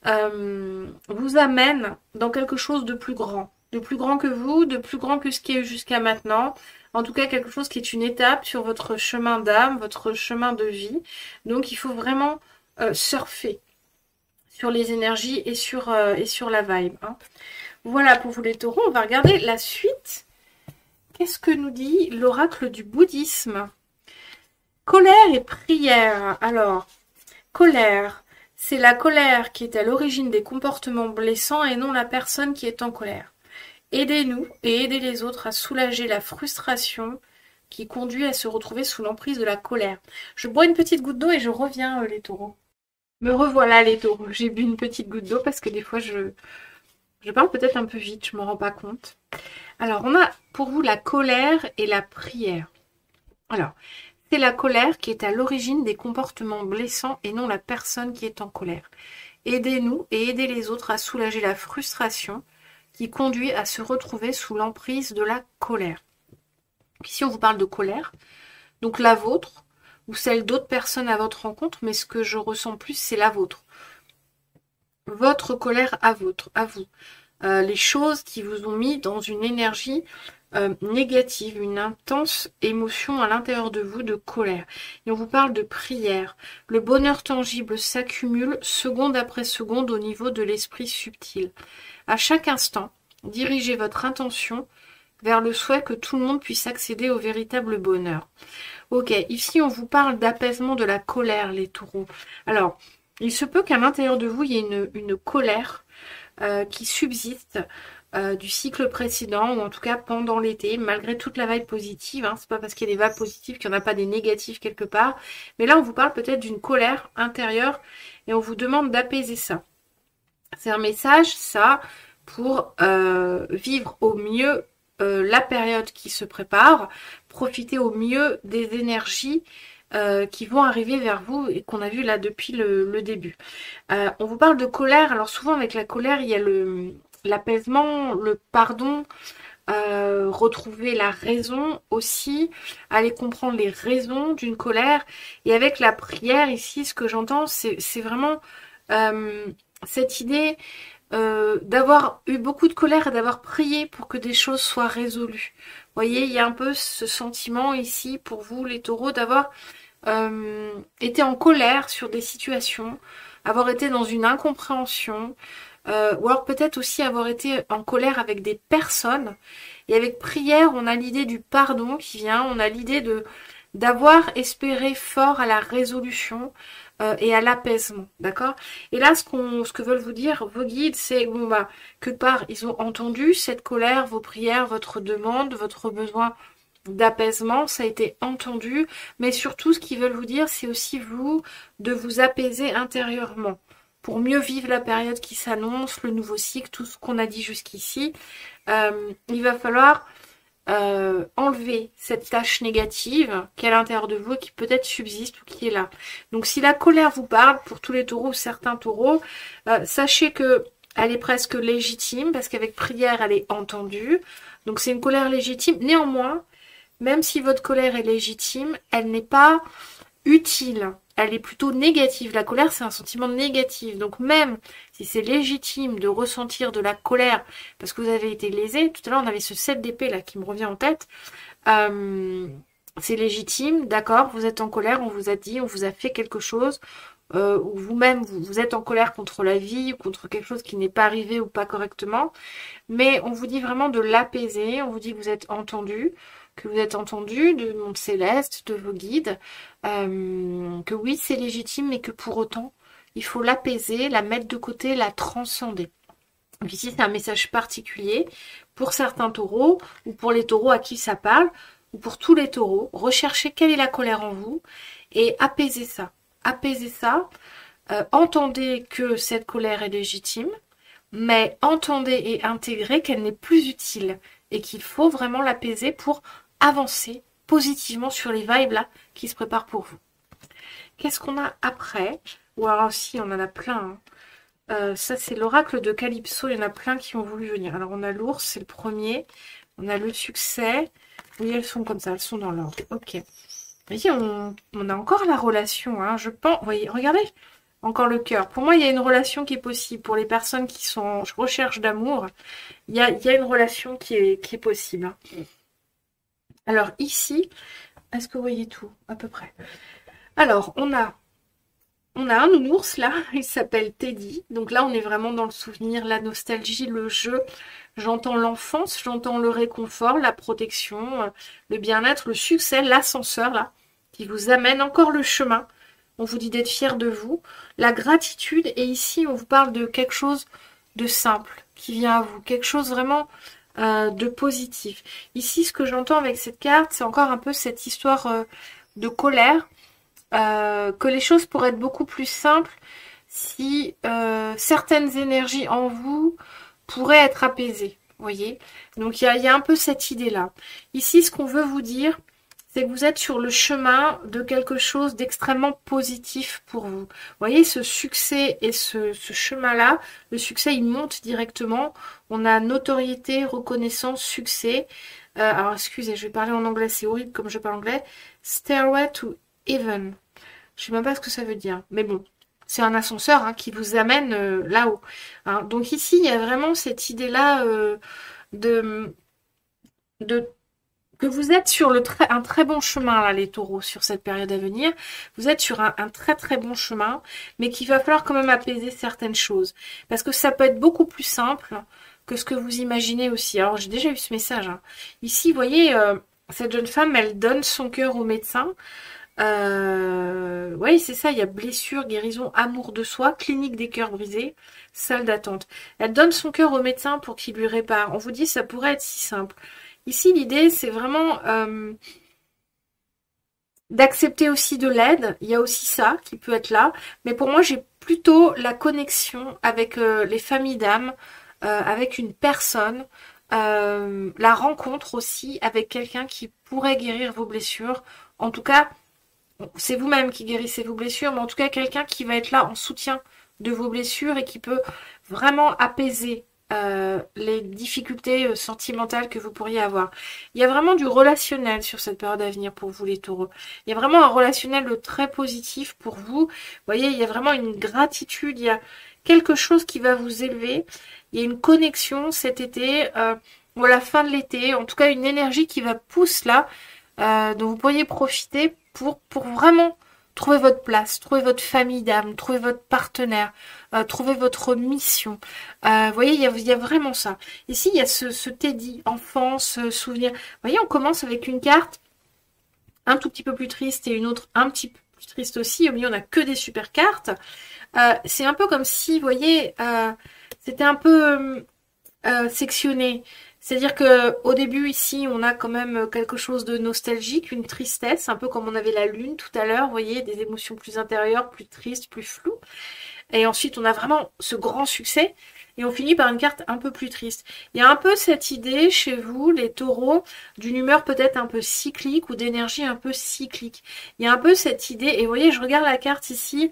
Speaker 1: vous amènent dans quelque chose de plus grand. De plus grand que vous, de plus grand que ce qui est jusqu'à maintenant. En tout cas, quelque chose qui est une étape sur votre chemin d'âme, votre chemin de vie. Donc, il faut vraiment surfer sur les énergies et sur la vibe. Hein. Voilà pour vous les taureaux. On va regarder la suite. Qu'est-ce que nous dit l'oracle du bouddhisme? Colère et prière. Alors, colère, c'est la colère qui est à l'origine des comportements blessants et non la personne qui est en colère. Aidez-nous et aidez les autres à soulager la frustration qui conduit à se retrouver sous l'emprise de la colère. Je bois une petite goutte d'eau et je reviens, les taureaux. Me revoilà, les taureaux. J'ai bu une petite goutte d'eau parce que des fois, je parle peut-être un peu vite, je ne m'en rends pas compte. Alors, on a pour vous la colère et la prière. Alors, c'est la colère qui est à l'origine des comportements blessants et non la personne qui est en colère. Aidez-nous et aidez les autres à soulager la frustration qui conduit à se retrouver sous l'emprise de la colère. Ici, on vous parle de colère, donc la vôtre ou celle d'autres personnes à votre rencontre, mais ce que je ressens plus, c'est la vôtre. Votre colère à vous. Les choses qui vous ont mis dans une énergie négative, une intense émotion à l'intérieur de vous de colère. Et on vous parle de prière. Le bonheur tangible s'accumule seconde après seconde au niveau de l'esprit subtil. À chaque instant, dirigez votre intention vers le souhait que tout le monde puisse accéder au véritable bonheur. Ok, ici on vous parle d'apaisement de la colère, les taureaux. Alors, il se peut qu'à l'intérieur de vous, il y ait une colère qui subsiste du cycle précédent, ou en tout cas pendant l'été, malgré toute la vibe positive. Hein, c'est pas parce qu'il y a des vibes positives qu'il n'y en a pas des négatives quelque part. Mais là, on vous parle peut-être d'une colère intérieure et on vous demande d'apaiser ça. C'est un message, ça, pour vivre au mieux la période qui se prépare, profiter au mieux des énergies qui vont arriver vers vous et qu'on a vu là depuis le début. On vous parle de colère, alors souvent avec la colère, il y a l'apaisement, le pardon, retrouver la raison aussi, aller comprendre les raisons d'une colère. Et avec la prière ici, ce que j'entends, c'est vraiment cette idée d'avoir eu beaucoup de colère et d'avoir prié pour que des choses soient résolues. Vous voyez, il y a un peu ce sentiment ici pour vous, les taureaux, d'avoir été en colère sur des situations, avoir été dans une incompréhension, ou alors peut-être aussi avoir été en colère avec des personnes. Et avec prière, on a l'idée du pardon qui vient, on a l'idée d'avoir espéré fort à la résolution et à l'apaisement, d'accord? Et là, ce que veulent vous dire vos guides, c'est bon bah que part ils ont entendu cette colère, vos prières, votre demande, votre besoin d'apaisement, ça a été entendu, mais surtout ce qu'ils veulent vous dire, c'est aussi vous de vous apaiser intérieurement pour mieux vivre la période qui s'annonce, le nouveau cycle, tout ce qu'on a dit jusqu'ici. Il va falloir enlever cette tâche négative qui est à l'intérieur de vous et qui peut-être subsiste ou qui est là. Donc si la colère vous parle, pour tous les taureaux ou certains taureaux, sachez que elle est presque légitime parce qu'avec prière elle est entendue. Donc c'est une colère légitime. Néanmoins, même si votre colère est légitime, elle n'est pas utile. Elle est plutôt négative. La colère, c'est un sentiment négatif. Donc même si c'est légitime de ressentir de la colère parce que vous avez été lésé, tout à l'heure on avait ce 7 d'épée là qui me revient en tête, c'est légitime, d'accord, vous êtes en colère, on vous a dit, on vous a fait quelque chose, ou vous-même vous êtes en colère contre la vie ou contre quelque chose qui n'est pas arrivé ou pas correctement, mais on vous dit vraiment de l'apaiser, on vous dit que vous êtes entendu, de monde céleste, de vos guides, que oui c'est légitime mais que pour autant il faut l'apaiser, la mettre de côté, la transcender. Donc ici c'est un message particulier pour certains taureaux ou pour les taureaux à qui ça parle ou pour tous les taureaux. Recherchez quelle est la colère en vous et apaisez ça. Apaisez ça. Entendez que cette colère est légitime, mais entendez et intégrez qu'elle n'est plus utile et qu'il faut vraiment l'apaiser pour avancer positivement sur les vibes là qui se préparent pour vous. Qu'est-ce qu'on a après? Ou alors si, on en a plein. Hein. Ça, c'est l'oracle de Calypso. Il y en a plein qui ont voulu venir. Alors, on a l'ours, c'est le premier. On a le succès. Oui, elles sont comme ça. Elles sont dans l'ordre. Ok. Vous voyez, on a encore la relation. Hein, je pense. Vous voyez, regardez. Encore le cœur. Pour moi, il y a une relation qui est possible. Pour les personnes qui sont en recherche d'amour, il y a une relation qui est possible. Hein. Alors, ici, est-ce que vous voyez tout? À peu près. Alors, on a un nounours là, il s'appelle Teddy. Donc là, on est vraiment dans le souvenir, la nostalgie, le jeu. J'entends l'enfance, j'entends le réconfort, la protection, le bien-être, le succès, l'ascenseur là, qui vous amène encore le chemin. On vous dit d'être fier de vous. La gratitude, et ici, on vous parle de quelque chose de simple qui vient à vous. Quelque chose vraiment de positif. Ici, ce que j'entends avec cette carte, c'est encore un peu cette histoire de colère. Que les choses pourraient être beaucoup plus simples si certaines énergies en vous pourraient être apaisées. Vous voyez? Donc il y a un peu cette idée-là. Ici, ce qu'on veut vous dire, c'est que vous êtes sur le chemin de quelque chose d'extrêmement positif pour vous. Vous voyez, ce succès et ce chemin-là, le succès, il monte directement. On a notoriété, reconnaissance, succès. Alors, excusez, je vais parler en anglais, c'est horrible comme je parle anglais. Stairway to Heaven. Je sais même pas ce que ça veut dire. Mais bon, c'est un ascenseur hein, qui vous amène là-haut. Hein. Donc ici, il y a vraiment cette idée-là de que vous êtes sur un très bon chemin, là, les taureaux, sur cette période à venir. Vous êtes sur un très très bon chemin, mais qu'il va falloir quand même apaiser certaines choses. Parce que ça peut être beaucoup plus simple que ce que vous imaginez aussi. Alors, j'ai déjà eu ce message. Hein. Ici, vous voyez, cette jeune femme, elle donne son cœur au médecin. Oui, c'est ça, il y a blessure, guérison, amour de soi, clinique des cœurs brisés, salle d'attente. Elle donne son cœur au médecin pour qu'il lui répare. On vous dit, ça pourrait être si simple. Ici, l'idée, c'est vraiment d'accepter aussi de l'aide. Il y a aussi ça qui peut être là. Mais pour moi, j'ai plutôt la connexion avec les familles d'âmes, avec une personne, la rencontre aussi avec quelqu'un qui pourrait guérir vos blessures. En tout cas, c'est vous-même qui guérissez vos blessures, mais en tout cas, quelqu'un qui va être là en soutien de vos blessures et qui peut vraiment apaiser les difficultés sentimentales que vous pourriez avoir. Il y a vraiment du relationnel sur cette période à venir pour vous les taureaux. Il y a vraiment un relationnel très positif pour vous. Vous voyez, il y a vraiment une gratitude, il y a quelque chose qui va vous élever. Il y a une connexion cet été, ou à la fin de l'été, en tout cas une énergie qui va pousser là, dont vous pourriez profiter pour vraiment trouver votre place, trouver votre famille d'âme, trouver votre partenaire, trouver votre mission. Vous voyez, il y a vraiment ça. Ici, il y a ce Teddy, enfance, souvenir. Vous voyez, on commence avec une carte un tout petit peu plus triste et une autre un petit peu plus triste aussi. Au milieu, on n'a que des super cartes. C'est un peu comme si, vous voyez, c'était un peu sectionné. C'est-à-dire que au début ici, on a quand même quelque chose de nostalgique, une tristesse, un peu comme on avait la lune tout à l'heure, vous voyez, des émotions plus intérieures, plus tristes, plus floues. Et ensuite, on a vraiment ce grand succès et on finit par une carte un peu plus triste. Il y a un peu cette idée chez vous, les taureaux, d'une humeur peut-être un peu cyclique ou d'énergie un peu cyclique. Il y a un peu cette idée, et vous voyez, je regarde la carte ici,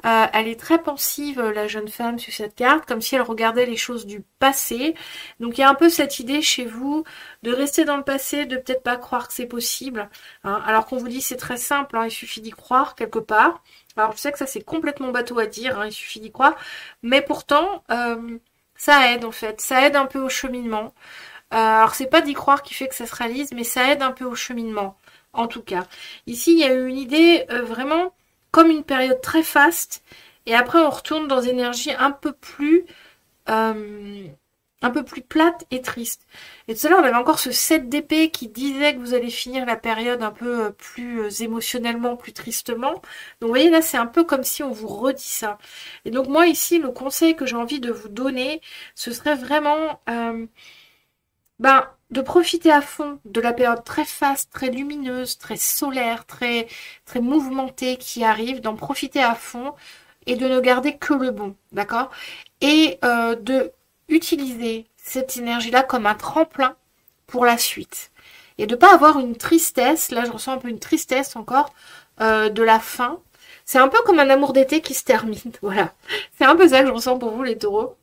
Speaker 1: elle est très pensive, la jeune femme, sur cette carte, comme si elle regardait les choses du passé. Donc il y a un peu cette idée chez vous de rester dans le passé, de peut-être pas croire que c'est possible. Hein, alors qu'on vous dit c'est très simple, hein, il suffit d'y croire quelque part. Alors je sais que ça c'est complètement bateau à dire, hein, il suffit d'y croire. Mais pourtant, ça aide en fait. Ça aide un peu au cheminement. Alors c'est pas d'y croire qui fait que ça se réalise, mais ça aide un peu au cheminement. En tout cas. Ici, il y a eu une idée vraiment comme une période très faste, et après on retourne dans une énergie un peu plus plate et triste. Et tout à l'heure on avait encore ce 7 d'épée qui disait que vous allez finir la période un peu plus émotionnellement, plus tristement. Donc vous voyez là c'est un peu comme si on vous redit ça. Et donc moi ici le conseil que j'ai envie de vous donner, ce serait vraiment de profiter à fond de la période très faste, très lumineuse, très solaire, très, très mouvementée qui arrive, d'en profiter à fond et de ne garder que le bon, d'accord? Et de utiliser cette énergie-là comme un tremplin pour la suite. Et de pas avoir une tristesse, là je ressens un peu une tristesse encore, de la fin. C'est un peu comme un amour d'été qui se termine, voilà. C'est un peu ça que je ressens pour vous les taureaux.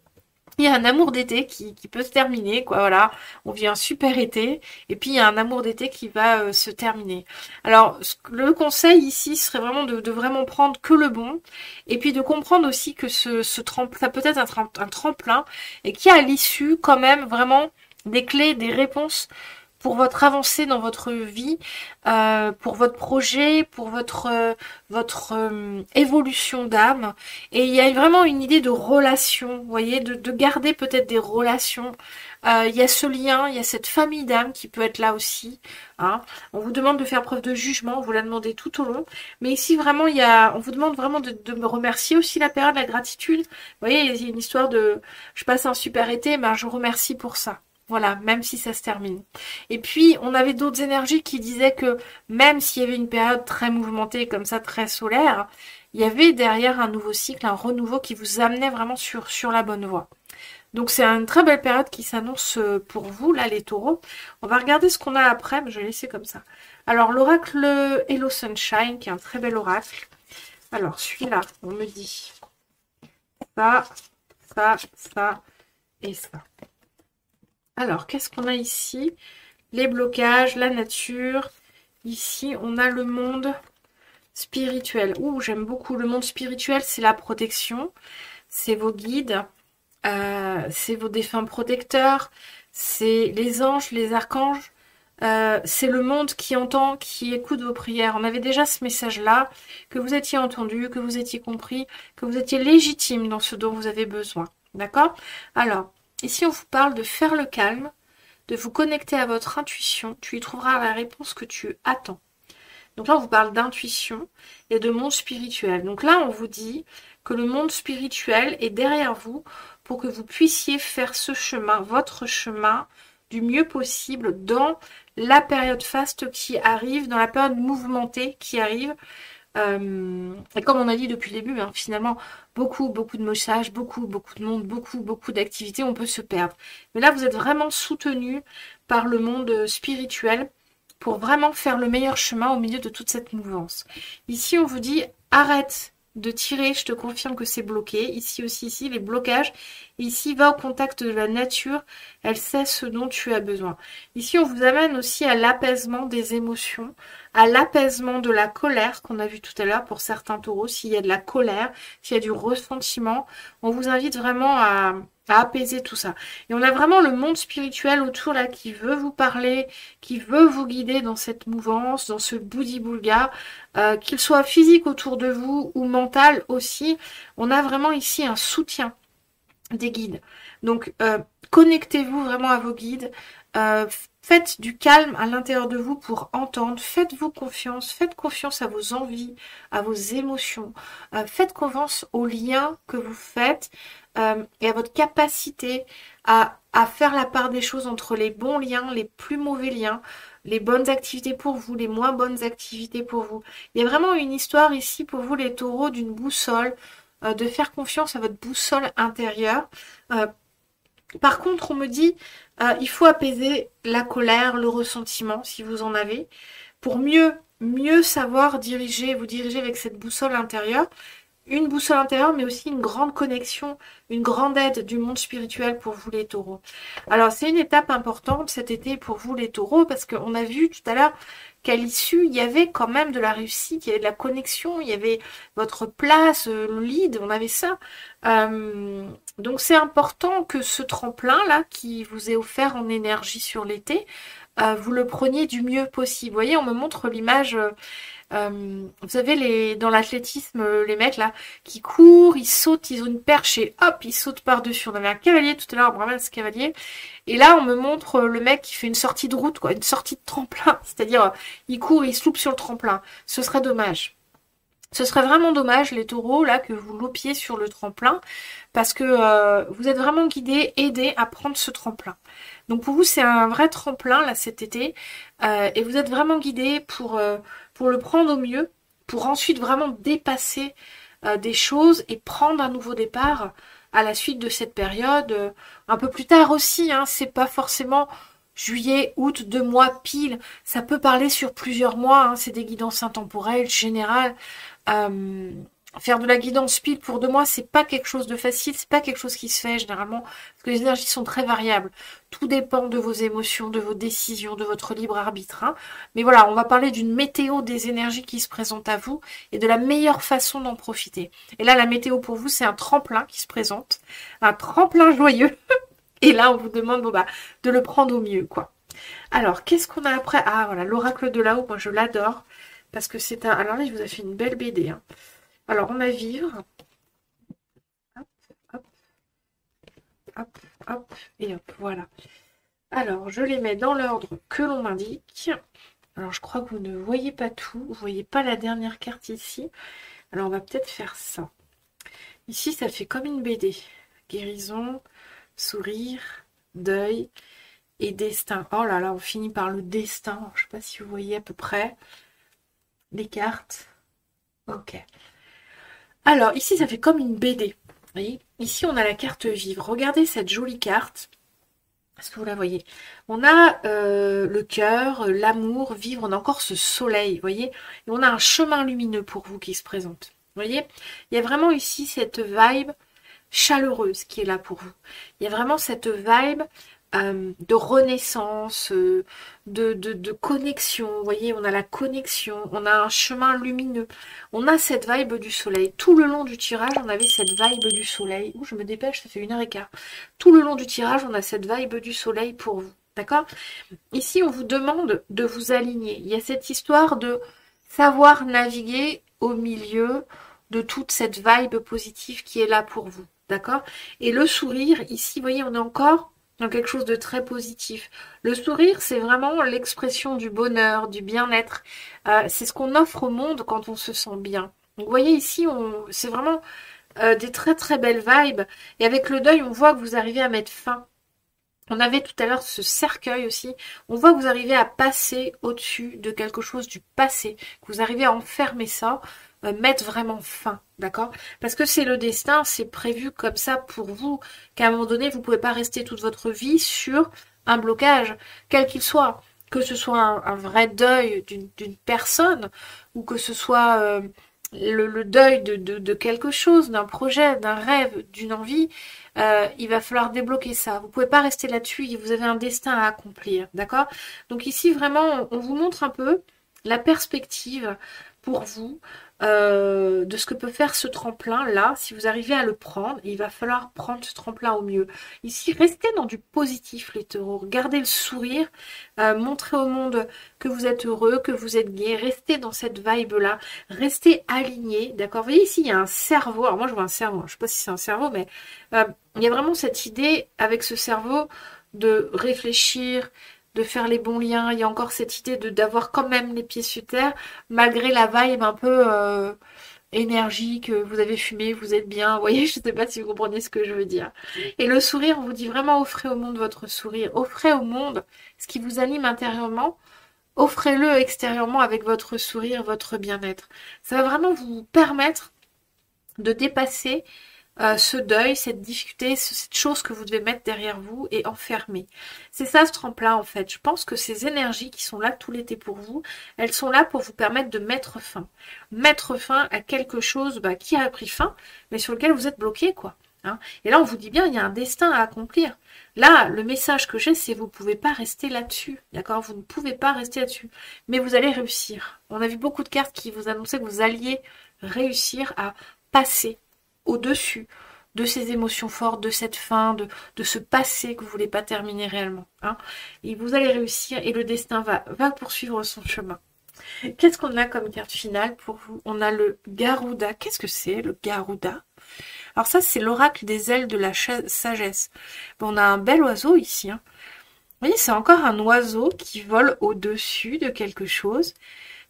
Speaker 1: Il y a un amour d'été qui peut se terminer, quoi, voilà. On vit un super été, et puis il y a un amour d'été qui va se terminer. Alors, le conseil ici serait vraiment de vraiment prendre que le bon, et puis de comprendre aussi que ça peut être un tremplin, et qu'il y a à l'issue quand même vraiment des clés, des réponses pour votre avancée dans votre vie, pour votre projet, pour votre évolution d'âme. Et il y a vraiment une idée de relation, vous voyez, de garder peut-être des relations. Il y a ce lien, il y a cette famille d'âme qui peut être là aussi. Hein. On vous demande de faire preuve de jugement, on vous l'a demandé tout au long. Mais ici, vraiment, on vous demande vraiment de me remercier aussi la période de la gratitude. Vous voyez, il y a une histoire de je passe un super été, mais je vous remercie pour ça. Voilà, même si ça se termine. Et puis, on avait d'autres énergies qui disaient que même s'il y avait une période très mouvementée, comme ça, très solaire, il y avait derrière un nouveau cycle, un renouveau qui vous amenait vraiment sur la bonne voie. Donc, c'est une très belle période qui s'annonce pour vous, là, les taureaux. On va regarder ce qu'on a après, mais je vais laisser comme ça. Alors, l'oracle Hello Sunshine, qui est un très bel oracle. Alors, celui-là, on me dit ça, ça et ça. Alors, qu'est-ce qu'on a ici? Les blocages, la nature. Ici, on a le monde spirituel. Ouh, j'aime beaucoup. Le monde spirituel, c'est la protection. C'est vos guides. C'est vos défunts protecteurs. C'est les anges, les archanges. C'est le monde qui entend, qui écoute vos prières. On avait déjà ce message-là, que vous étiez entendu, que vous étiez compris, que vous étiez légitime dans ce dont vous avez besoin. D'accord? Alors, ici, on vous parle de faire le calme, de vous connecter à votre intuition. Tu y trouveras la réponse que tu attends. Donc là, on vous parle d'intuition et de monde spirituel. Donc là, on vous dit que le monde spirituel est derrière vous pour que vous puissiez faire ce chemin, votre chemin, du mieux possible dans la période faste qui arrive, dans la période mouvementée qui arrive. Et comme on a dit depuis le début, hein, finalement, beaucoup de messages, beaucoup de monde, beaucoup d'activités, on peut se perdre. Mais là, vous êtes vraiment soutenu par le monde spirituel pour vraiment faire le meilleur chemin au milieu de toute cette mouvance. Ici, on vous dit, arrête de tirer, je te confirme que c'est bloqué. Ici aussi, ici, les blocages. Ici, va au contact de la nature, elle sait ce dont tu as besoin. Ici, on vous amène aussi à l'apaisement des émotions, à l'apaisement de la colère qu'on a vu tout à l'heure pour certains taureaux. S'il y a de la colère, s'il y a du ressentiment, on vous invite vraiment à apaiser tout ça. Et on a vraiment le monde spirituel autour là qui veut vous parler, qui veut vous guider dans cette mouvance, dans ce boudi-boulga, qu'il soit physique autour de vous ou mental aussi. On a vraiment ici un soutien des guides. Donc, connectez-vous vraiment à vos guides. Faites du calme à l'intérieur de vous pour entendre. Faites-vous confiance. Faites confiance à vos envies, à vos émotions. Faites confiance aux liens que vous faites et à votre capacité à faire la part des choses entre les bons liens, les plus mauvais liens, les bonnes activités pour vous, les moins bonnes activités pour vous. Il y a vraiment une histoire ici pour vous, les taureaux, d'une boussole, de faire confiance à votre boussole intérieure. Par contre, on me dit, il faut apaiser la colère, le ressentiment, si vous en avez, pour mieux savoir vous diriger avec cette boussole intérieure. Une boussole intérieure, mais aussi une grande connexion, une grande aide du monde spirituel pour vous les taureaux. Alors, c'est une étape importante cet été pour vous les taureaux, parce qu'on a vu tout à l'heure qu'à l'issue, il y avait quand même de la réussite, il y avait de la connexion, il y avait votre place, le lead, on avait ça. Donc, c'est important que ce tremplin-là, qui vous est offert en énergie sur l'été, vous le preniez du mieux possible. Vous voyez, on me montre l'image... vous savez, dans l'athlétisme, les mecs là, qui courent, ils sautent, ils ont une perche et hop, ils sautent par-dessus. On avait un cavalier tout à l'heure, on me ramène ce cavalier. Et là, on me montre le mec qui fait une sortie de route, quoi, une sortie de tremplin. C'est-à-dire, il court, il se loupe sur le tremplin. Ce serait dommage. Ce serait vraiment dommage, les taureaux, là, que vous loupiez sur le tremplin, parce que vous êtes vraiment guidés, aidés à prendre ce tremplin. Donc pour vous, c'est un vrai tremplin là cet été et vous êtes vraiment guidé pour le prendre au mieux, pour ensuite vraiment dépasser des choses et prendre un nouveau départ à la suite de cette période. Un peu plus tard aussi, hein, c'est pas forcément juillet, août, 2 mois pile, ça peut parler sur plusieurs mois, hein, c'est des guidances intemporelles, générales. Euh, Faire de la guidance pile pour 2 mois, c'est pas quelque chose de facile, c'est pas quelque chose qui se fait généralement, parce que les énergies sont très variables. Tout dépend de vos émotions, de vos décisions, de votre libre arbitre. Hein. Mais voilà, on va parler d'une météo des énergies qui se présentent à vous et de la meilleure façon d'en profiter. Et là, la météo pour vous, c'est un tremplin qui se présente, un tremplin joyeux. Et là, on vous demande bon, bah, de le prendre au mieux, quoi. Alors, qu'est-ce qu'on a après? Ah, voilà, l'oracle de là-haut, moi je l'adore, parce que c'est un... Alors là, il vous a fait une belle BD, hein. Alors, on a vivre. Hop, hop, hop, hop, et hop, voilà. Alors, je les mets dans l'ordre que l'on m'indique. Alors, je crois que vous ne voyez pas tout. Vous voyez pas la dernière carte ici. Alors, on va peut-être faire ça. Ici, ça fait comme une BD. Guérison, sourire, deuil et destin. Oh là là, on finit par le destin. Je ne sais pas si vous voyez à peu près les cartes. Ok. Alors, ici, ça fait comme une BD. Vous voyez, ici, on a la carte vivre. Regardez cette jolie carte. Est-ce que vous la voyez? On a le cœur, l'amour, vivre. On a encore ce soleil, vous voyez? Et on a un chemin lumineux pour vous qui se présente. Vous voyez? Il y a vraiment ici cette vibe chaleureuse qui est là pour vous. Il y a vraiment cette vibe de renaissance, de connexion. Vous voyez, on a la connexion, on a un chemin lumineux. On a cette vibe du soleil. Tout le long du tirage, on avait cette vibe du soleil. Ouh, je me dépêche, ça fait 1h15. Tout le long du tirage, on a cette vibe du soleil pour vous. D'accord? Ici, on vous demande de vous aligner. Il y a cette histoire de savoir naviguer au milieu de toute cette vibe positive qui est là pour vous. D'accord? Et le sourire, ici, vous voyez, on est encore dans quelque chose de très positif. Le sourire, c'est vraiment l'expression du bonheur, du bien-être. C'est ce qu'on offre au monde quand on se sent bien. Donc, vous voyez, ici, c'est vraiment des très très belles vibes. Et avec le deuil, on voit que vous arrivez à mettre fin. On avait tout à l'heure ce cercueil aussi. On voit que vous arrivez à passer au-dessus de quelque chose du passé, que vous arrivez à enfermer ça, mettre vraiment fin, d'accord? Parce que c'est le destin, c'est prévu comme ça pour vous, qu'à un moment donné, vous ne pouvez pas rester toute votre vie sur un blocage, quel qu'il soit. Que ce soit un vrai deuil d'une personne, ou que ce soit le deuil de quelque chose, d'un projet, d'un rêve, d'une envie, il va falloir débloquer ça. Vous pouvez pas rester là-dessus, vous avez un destin à accomplir, d'accord? Donc ici, vraiment, on vous montre un peu la perspective pour vous de ce que peut faire ce tremplin-là. Si vous arrivez à le prendre, il va falloir prendre ce tremplin au mieux. Ici, restez dans du positif, les taureaux. Gardez le sourire, montrez au monde que vous êtes heureux, que vous êtes gai. Restez dans cette vibe-là. Restez alignés, d'accord? Vous voyez ici, il y a un cerveau. Alors moi, je vois un cerveau. Je ne sais pas si c'est un cerveau, mais il y a vraiment cette idée avec ce cerveau de réfléchir, de faire les bons liens. Il y a encore cette idée d'avoir quand même les pieds sur terre, malgré la vibe un peu énergique, vous avez fumé, vous êtes bien. Vous voyez, je ne sais pas si vous comprenez ce que je veux dire. Et le sourire, on vous dit vraiment offrez au monde votre sourire. Offrez au monde ce qui vous anime intérieurement. Offrez-le extérieurement avec votre sourire, votre bien-être. Ça va vraiment vous permettre de dépasser ce deuil, cette difficulté, cette chose que vous devez mettre derrière vous et enfermer. C'est ça ce tremplin en fait. Je pense que ces énergies qui sont là tout l'été pour vous, elles sont là pour vous permettre de mettre fin. Mettre fin à quelque chose qui a pris fin, mais sur lequel vous êtes bloqué quoi. Hein. Et là on vous dit bien, il y a un destin à accomplir. Là, le message que j'ai, c'est vous ne pouvez pas rester là-dessus. D'accord? Vous ne pouvez pas rester là-dessus. Mais vous allez réussir. On a vu beaucoup de cartes qui vous annonçaient que vous alliez réussir à passer au-dessus de ces émotions fortes, de cette fin, de ce passé que vous ne voulez pas terminer réellement. Hein. Et vous allez réussir et le destin va poursuivre son chemin. Qu'est-ce qu'on a comme carte finale pour vous? On a le Garuda. Qu'est-ce que c'est le Garuda? Alors ça, c'est l'oracle des ailes de la sagesse. Bon, on a un bel oiseau ici. Hein. Vous voyez, c'est encore un oiseau qui vole au-dessus de quelque chose.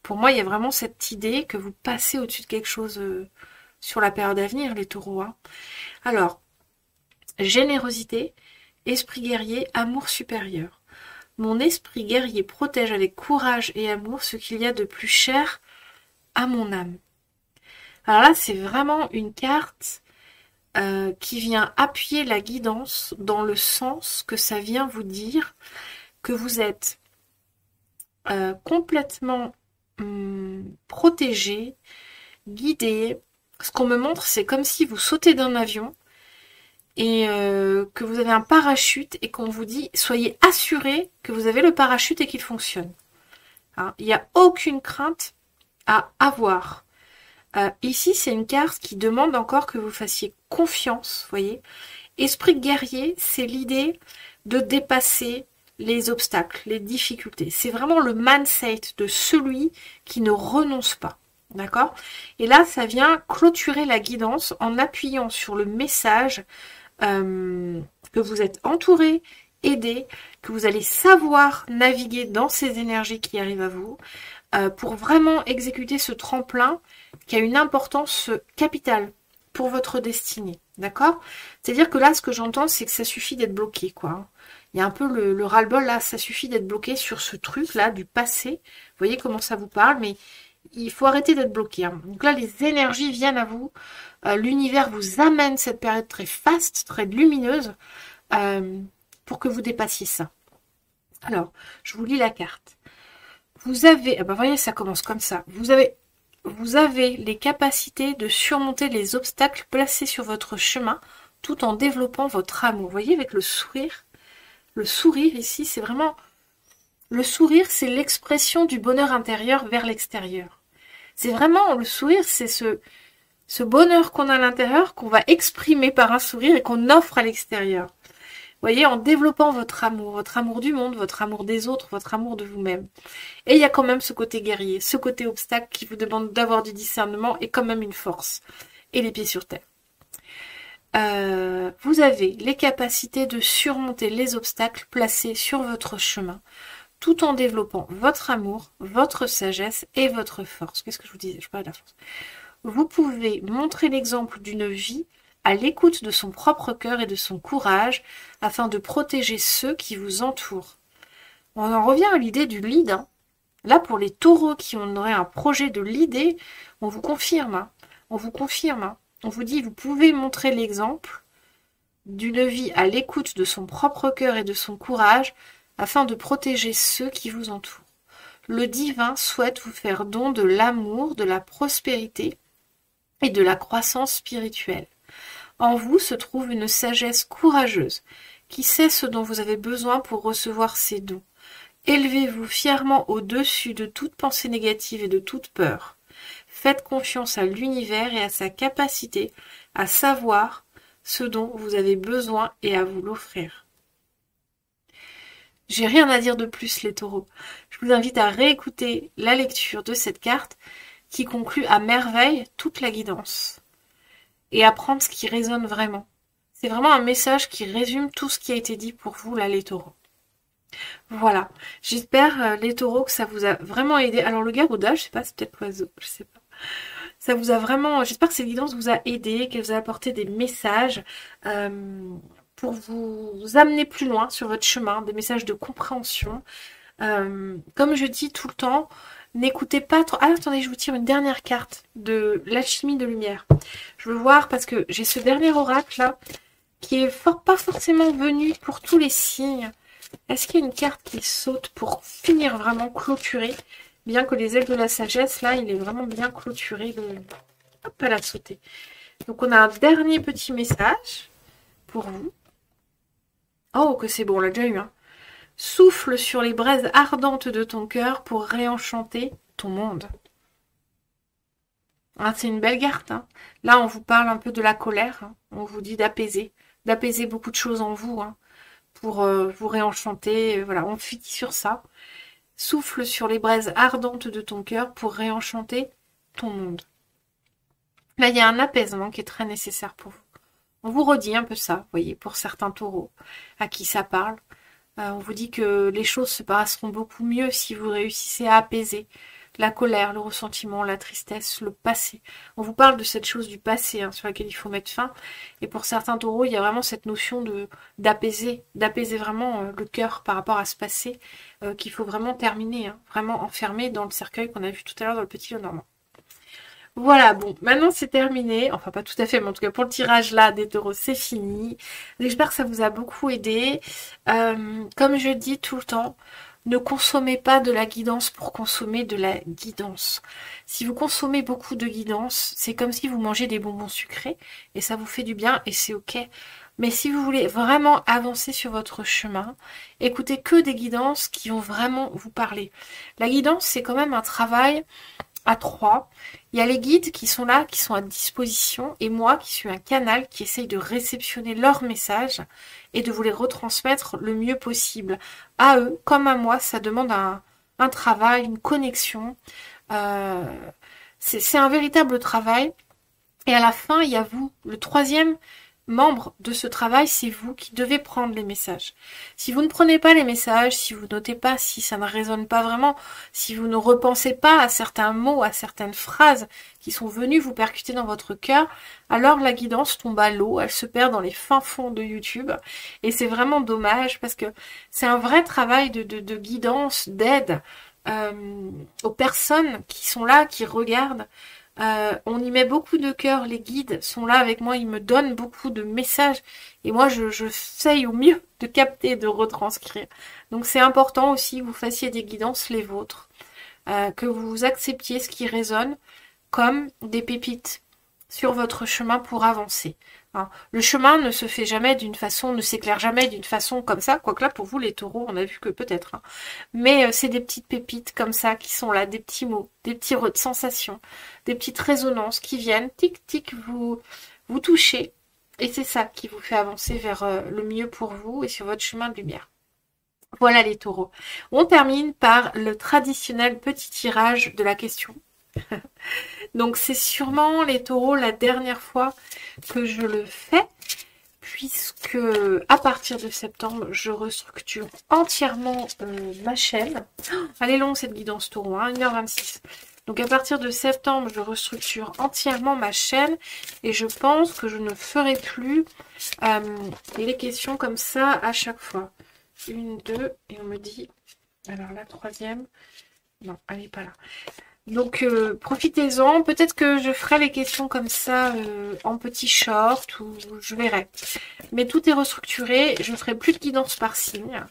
Speaker 1: Pour moi, il y a vraiment cette idée que vous passez au-dessus de quelque chose sur la période à venir, les taureaux. Hein. Alors, générosité, Esprit guerrier, amour supérieur. Mon esprit guerrier protège avec courage et amour ce qu'il y a de plus cher à mon âme. Alors là, c'est vraiment une carte qui vient appuyer la guidance dans le sens que ça vient vous dire que vous êtes complètement protégé, guidé. Ce qu'on me montre, c'est comme si vous sautez d'un avion et que vous avez un parachute et qu'on vous dit soyez assuré que vous avez le parachute et qu'il fonctionne. Hein, il n'y a aucune crainte à avoir. Ici, c'est une carte qui demande encore que vous fassiez confiance, vous voyez. Esprit guerrier, c'est l'idée de dépasser les obstacles, les difficultés. C'est vraiment le mindset de celui qui ne renonce pas. D'accord? Et là, ça vient clôturer la guidance en appuyant sur le message que vous êtes entouré, aidé, que vous allez savoir naviguer dans ces énergies qui arrivent à vous, pour vraiment exécuter ce tremplin qui a une importance capitale pour votre destinée. D'accord? C'est-à-dire que là, ce que j'entends, c'est que ça suffit d'être bloqué, quoi. Il y a un peu le ras-le-bol, là, ça suffit d'être bloqué sur ce truc-là, du passé. Vous voyez comment ça vous parle, mais il faut arrêter d'être bloqué. Hein. Donc là, les énergies viennent à vous. L'univers vous amène cette période très faste, très lumineuse, pour que vous dépassiez ça. Alors, je vous lis la carte. Vous avez, vous voyez, ça commence comme ça. Vous avez les capacités de surmonter les obstacles placés sur votre chemin tout en développant votre amour. Vous voyez, avec le sourire. Le sourire ici, c'est vraiment... Le sourire, c'est l'expression du bonheur intérieur vers l'extérieur. C'est vraiment, le sourire, c'est ce bonheur qu'on a à l'intérieur, qu'on va exprimer par un sourire et qu'on offre à l'extérieur. Vous voyez, en développant votre amour du monde, votre amour des autres, votre amour de vous-même. Et il y a quand même ce côté guerrier, ce côté obstacle qui vous demande d'avoir du discernement et quand même une force. Et les pieds sur terre. Vous avez les capacités de surmonter les obstacles placés sur votre chemin, tout en développant votre amour, votre sagesse et votre force. Qu'est-ce que je vous disais? Je parlais de la force. Vous pouvez montrer l'exemple d'une vie à l'écoute de son propre cœur et de son courage, afin de protéger ceux qui vous entourent. On en revient à l'idée du lead. Hein. Là, pour les taureaux qui auraient un projet de leader, on vous confirme. Hein. On vous confirme. Hein. On vous dit, vous pouvez montrer l'exemple d'une vie à l'écoute de son propre cœur et de son courage, afin de protéger ceux qui vous entourent. Le divin souhaite vous faire don de l'amour, de la prospérité et de la croissance spirituelle. En vous se trouve une sagesse courageuse, qui sait ce dont vous avez besoin pour recevoir ces dons. Élevez-vous fièrement au-dessus de toute pensée négative et de toute peur. Faites confiance à l'univers et à sa capacité à savoir ce dont vous avez besoin et à vous l'offrir. J'ai rien à dire de plus, les taureaux. Je vous invite à réécouter la lecture de cette carte qui conclut à merveille toute la guidance. Et apprendre ce qui résonne vraiment. C'est vraiment un message qui résume tout ce qui a été dit pour vous, là, les taureaux. Voilà. J'espère, les taureaux, que ça vous a vraiment aidé. Alors, le garouda, je sais pas, c'est peut-être l'oiseau, je sais pas. Ça vous a vraiment... J'espère que cette guidance vous a aidé, qu'elle vous a apporté des messages pour vous amener plus loin sur votre chemin, des messages de compréhension. Comme je dis tout le temps, n'écoutez pas trop... Ah, attendez, je vous tire une dernière carte de l'alchimie de lumière. Je veux voir, parce que j'ai ce dernier oracle là, qui est pas forcément venu pour tous les signes. Est-ce qu'il y a une carte qui saute pour finir vraiment clôturer? Bien que les ailes de la sagesse, là, il est vraiment bien clôturé. Hop, elle a sauté. Donc on a un dernier petit message pour vous. Oh, que c'est bon, on l'a déjà eu, hein. Souffle sur les braises ardentes de ton cœur pour réenchanter ton monde. Ah, c'est une belle carte. Hein. Là, on vous parle un peu de la colère. Hein. On vous dit d'apaiser beaucoup de choses en vous hein, pour vous réenchanter. Voilà, on finit sur ça. Souffle sur les braises ardentes de ton cœur pour réenchanter ton monde. Là, il y a un apaisement qui est très nécessaire pour vous. On vous redit un peu ça, vous voyez, pour certains taureaux à qui ça parle. On vous dit que les choses se passeront beaucoup mieux si vous réussissez à apaiser la colère, le ressentiment, la tristesse, le passé. On vous parle de cette chose du passé hein, sur laquelle il faut mettre fin. Et pour certains taureaux, il y a vraiment cette notion d'apaiser vraiment le cœur par rapport à ce passé qu'il faut vraiment terminer, hein, vraiment enfermer dans le cercueil qu'on a vu tout à l'heure dans le petit Lenormand. Voilà, bon, maintenant c'est terminé. Enfin, pas tout à fait, mais en tout cas pour le tirage là des taureaux, c'est fini. J'espère que ça vous a beaucoup aidé. Comme je dis tout le temps, ne consommez pas de la guidance pour consommer de la guidance. Si vous consommez beaucoup de guidance, c'est comme si vous mangez des bonbons sucrés et ça vous fait du bien et c'est ok. Mais si vous voulez vraiment avancer sur votre chemin, écoutez que des guidances qui vont vraiment vous parler. La guidance, c'est quand même un travail à 3. Il y a les guides qui sont là, qui sont à disposition, et moi qui suis un canal qui essaye de réceptionner leurs messages et de vous les retransmettre le mieux possible. À eux, comme à moi, ça demande un travail, une connexion. C'est un véritable travail. Et à la fin, il y a vous, le troisième membre de ce travail, c'est vous qui devez prendre les messages. Si vous ne prenez pas les messages, si vous notez pas, si ça ne résonne pas vraiment, si vous ne repensez pas à certains mots, à certaines phrases qui sont venues vous percuter dans votre cœur, alors la guidance tombe à l'eau, elle se perd dans les fins fonds de YouTube. Et c'est vraiment dommage parce que c'est un vrai travail de guidance, d'aide aux personnes qui sont là, qui regardent. On y met beaucoup de cœur, les guides sont là avec moi, ils me donnent beaucoup de messages et moi je essaye au mieux de capter, de retranscrire. Donc c'est important aussi que vous fassiez des guidances les vôtres, que vous acceptiez ce qui résonne comme des pépites sur votre chemin pour avancer. Hein. Le chemin ne se fait jamais d'une façon, ne s'éclaire jamais d'une façon comme ça, quoique là pour vous les taureaux on a vu que peut-être. Hein. Mais c'est des petites pépites comme ça qui sont là, des petits mots, des petites sensations, des petites résonances qui viennent, tic tic, vous toucher. Et c'est ça qui vous fait avancer vers le mieux pour vous et sur votre chemin de lumière. Voilà les taureaux. On termine par le traditionnel petit tirage de la question. Donc c'est sûrement les taureaux la dernière fois que je le fais, puisque à partir de septembre, je restructure entièrement ma chaîne. Elle est longue cette guidance taureau, hein, 1h26. Donc à partir de septembre, je restructure entièrement ma chaîne et je pense que je ne ferai plus les questions comme ça à chaque fois. 1, 2, et on me dit... Alors la troisième... Non, elle n'est pas là. Donc profitez-en, peut-être que je ferai les questions comme ça en petit short ou je verrai. Mais tout est restructuré, je ne ferai plus de guidance par signe,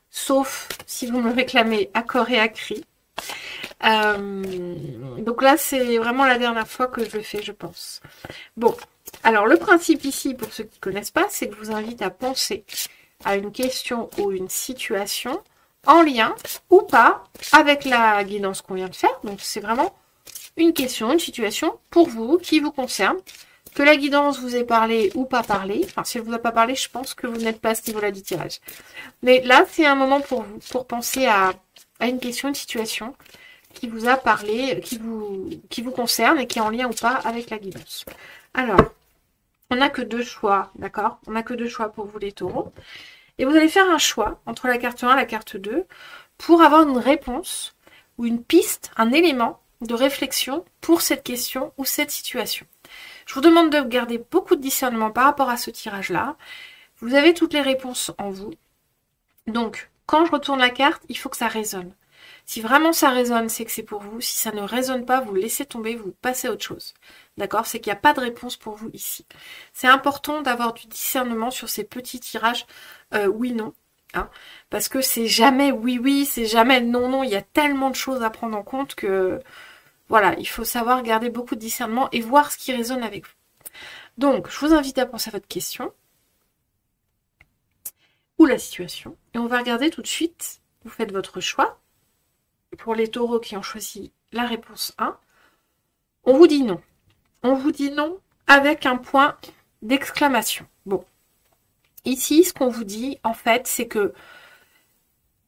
Speaker 1: sauf si vous me réclamez à corps et à cri. Donc là c'est vraiment la dernière fois que je le fais je pense. Bon, alors le principe ici pour ceux qui ne connaissent pas, c'est que je vous invite à penser à une question ou une situation en lien ou pas avec la guidance qu'on vient de faire. Donc c'est vraiment une question, une situation pour vous, qui vous concerne. Que la guidance vous ait parlé ou pas parlé. Enfin, si elle vous a pas parlé, je pense que vous n'êtes pas à ce niveau-là du tirage. Mais là, c'est un moment pour vous, pour penser à une question, une situation qui vous a parlé, qui vous concerne et qui est en lien ou pas avec la guidance. Alors, on n'a que 2 choix, d'accord? On n'a que 2 choix pour vous les taureaux. Et vous allez faire un choix entre la carte 1 et la carte 2 pour avoir une réponse ou une piste, un élément de réflexion pour cette question ou cette situation. Je vous demande de garder beaucoup de discernement par rapport à ce tirage-là. Vous avez toutes les réponses en vous. Donc, quand je retourne la carte, il faut que ça résonne. Si vraiment ça résonne, c'est que c'est pour vous. Si ça ne résonne pas, vous laissez tomber, vous passez à autre chose. D'accord? C'est qu'il n'y a pas de réponse pour vous ici. C'est important d'avoir du discernement sur ces petits tirages oui-non. Hein, parce que c'est jamais oui-oui, c'est jamais non-non. Il y a tellement de choses à prendre en compte que... Voilà, il faut savoir garder beaucoup de discernement et voir ce qui résonne avec vous. Donc, je vous invite à penser à votre question ou la situation. Et on va regarder tout de suite. Vous faites votre choix. Pour les taureaux qui ont choisi la réponse 1, on vous dit non. On vous dit non avec un point d'exclamation. Bon. Ici, ce qu'on vous dit, en fait, c'est que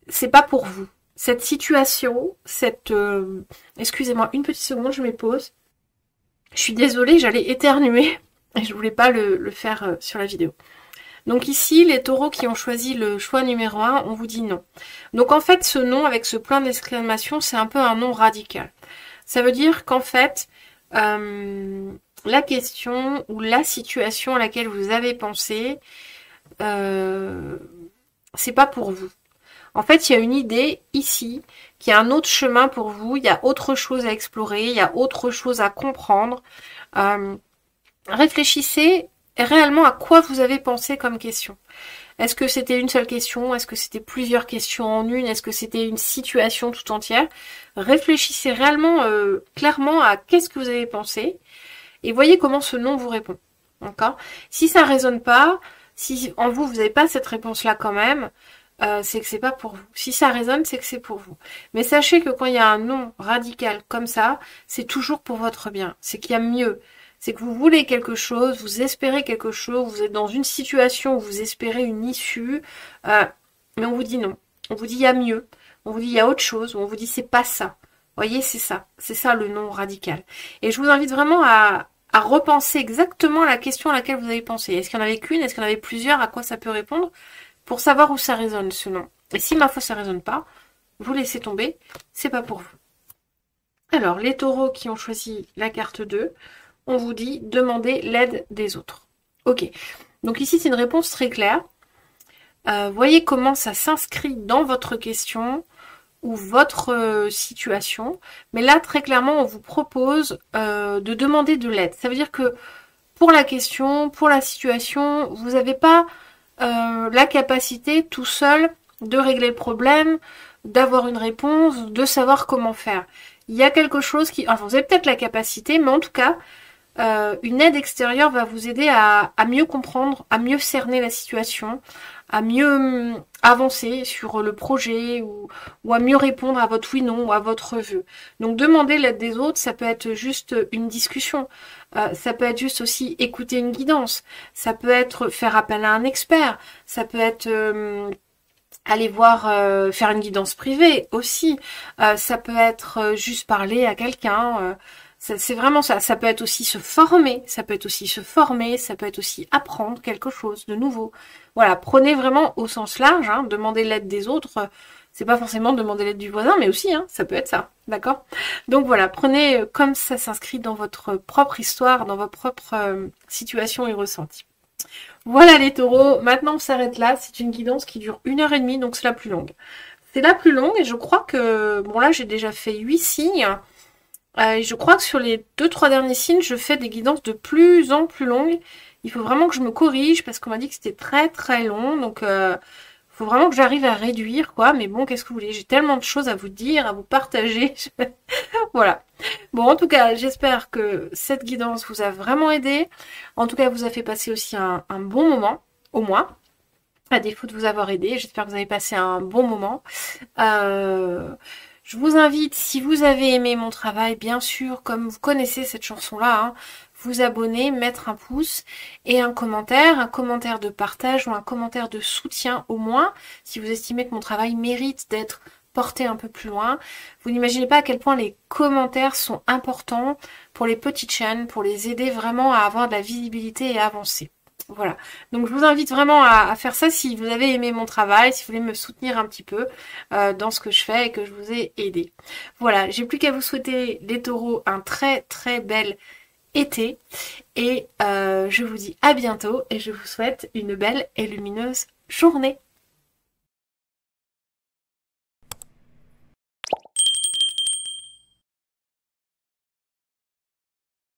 Speaker 1: c'est pas pour vous. Cette situation, excusez-moi, une petite seconde, je me pose. Je suis désolée, j'allais éternuer et je voulais pas le faire sur la vidéo. Donc ici, les taureaux qui ont choisi le choix numéro 1, on vous dit non. Donc en fait, ce non avec ce point d'exclamation, c'est un peu un non radical. Ça veut dire qu'en fait, la question ou la situation à laquelle vous avez pensé, c'est pas pour vous. En fait, il y a une idée ici, qu'il y a un autre chemin pour vous, il y a autre chose à explorer, il y a autre chose à comprendre. Réfléchissez réellement à quoi vous avez pensé comme question. Est-ce que c'était une seule question? Est-ce que c'était plusieurs questions en une? Est-ce que c'était une situation tout entière? Réfléchissez réellement clairement à qu'est-ce que vous avez pensé et voyez comment ce non vous répond. D'accord? Si ça résonne pas, si en vous n'avez pas cette réponse-là quand même, c'est que c'est pas pour vous. Si ça résonne, c'est que c'est pour vous. Mais sachez que quand il y a un non radical comme ça, c'est toujours pour votre bien. C'est qu'il y a mieux. C'est que vous voulez quelque chose, vous espérez quelque chose, vous êtes dans une situation où vous espérez une issue, mais on vous dit non. On vous dit il y a mieux. On vous dit il y a autre chose. On vous dit c'est pas ça. Vous voyez, c'est ça. C'est ça le non radical. Et je vous invite vraiment à repenser exactement à la question à laquelle vous avez pensé. Est-ce qu'il y en avait qu'une? Est-ce qu'il y en avait plusieurs? À quoi ça peut répondre? Pour savoir où ça résonne ce non. Et si ma foi ça résonne pas, vous laissez tomber. C'est pas pour vous. Alors, les taureaux qui ont choisi la carte 2, on vous dit demandez l'aide des autres. Ok, donc ici c'est une réponse très claire. Voyez comment ça s'inscrit dans votre question ou votre situation. Mais là, très clairement, on vous propose de demander de l'aide. Ça veut dire que pour la question, pour la situation, vous n'avez pas la capacité tout seul de régler le problème, d'avoir une réponse, de savoir comment faire. Il y a quelque chose qui... Enfin, vous avez peut-être la capacité, mais en tout cas, une aide extérieure va vous aider à mieux comprendre, à mieux cerner la situation, à mieux avancer sur le projet ou à mieux répondre à votre oui-non ou à votre vœu. Donc demander l'aide des autres, ça peut être juste une discussion, ça peut être juste aussi écouter une guidance, ça peut être faire appel à un expert, ça peut être aller voir, faire une guidance privée aussi, ça peut être juste parler à quelqu'un, c'est vraiment ça. Ça peut être aussi se former, ça peut être aussi se former, ça peut être aussi apprendre quelque chose de nouveau. Voilà, prenez vraiment au sens large, hein, demander l'aide des autres, c'est pas forcément demander l'aide du voisin, mais aussi, hein, ça peut être ça, d'accord? Donc voilà, prenez comme ça s'inscrit dans votre propre histoire, dans votre propre situation et ressenti. Voilà les taureaux, maintenant on s'arrête là, c'est une guidance qui dure 1h30, donc c'est la plus longue. C'est la plus longue et je crois que, bon là j'ai déjà fait 8 signes, je crois que sur les 2-3 derniers signes, je fais des guidances de plus en plus longues. Il faut vraiment que je me corrige parce qu'on m'a dit que c'était très très long. Donc faut vraiment que j'arrive à réduire quoi. Mais bon, qu'est-ce que vous voulez? J'ai tellement de choses à vous dire, à vous partager. Voilà. Bon, en tout cas, j'espère que cette guidance vous a vraiment aidé. En tout cas, vous a fait passer aussi un bon moment, au moins. À défaut de vous avoir aidé, j'espère que vous avez passé un bon moment. Je vous invite, si vous avez aimé mon travail, bien sûr, comme vous connaissez cette chanson-là, hein, vous abonner, mettre un pouce et un commentaire de partage ou un commentaire de soutien au moins, si vous estimez que mon travail mérite d'être porté un peu plus loin. Vous n'imaginez pas à quel point les commentaires sont importants pour les petites chaînes, pour les aider vraiment à avoir de la visibilité et à avancer. Voilà, donc je vous invite vraiment à faire ça si vous avez aimé mon travail, si vous voulez me soutenir un petit peu dans ce que je fais et que je vous ai aidé. Voilà, j'ai plus qu'à vous souhaiter les taureaux un très très bel été et je vous dis à bientôt et je vous souhaite une belle et lumineuse journée.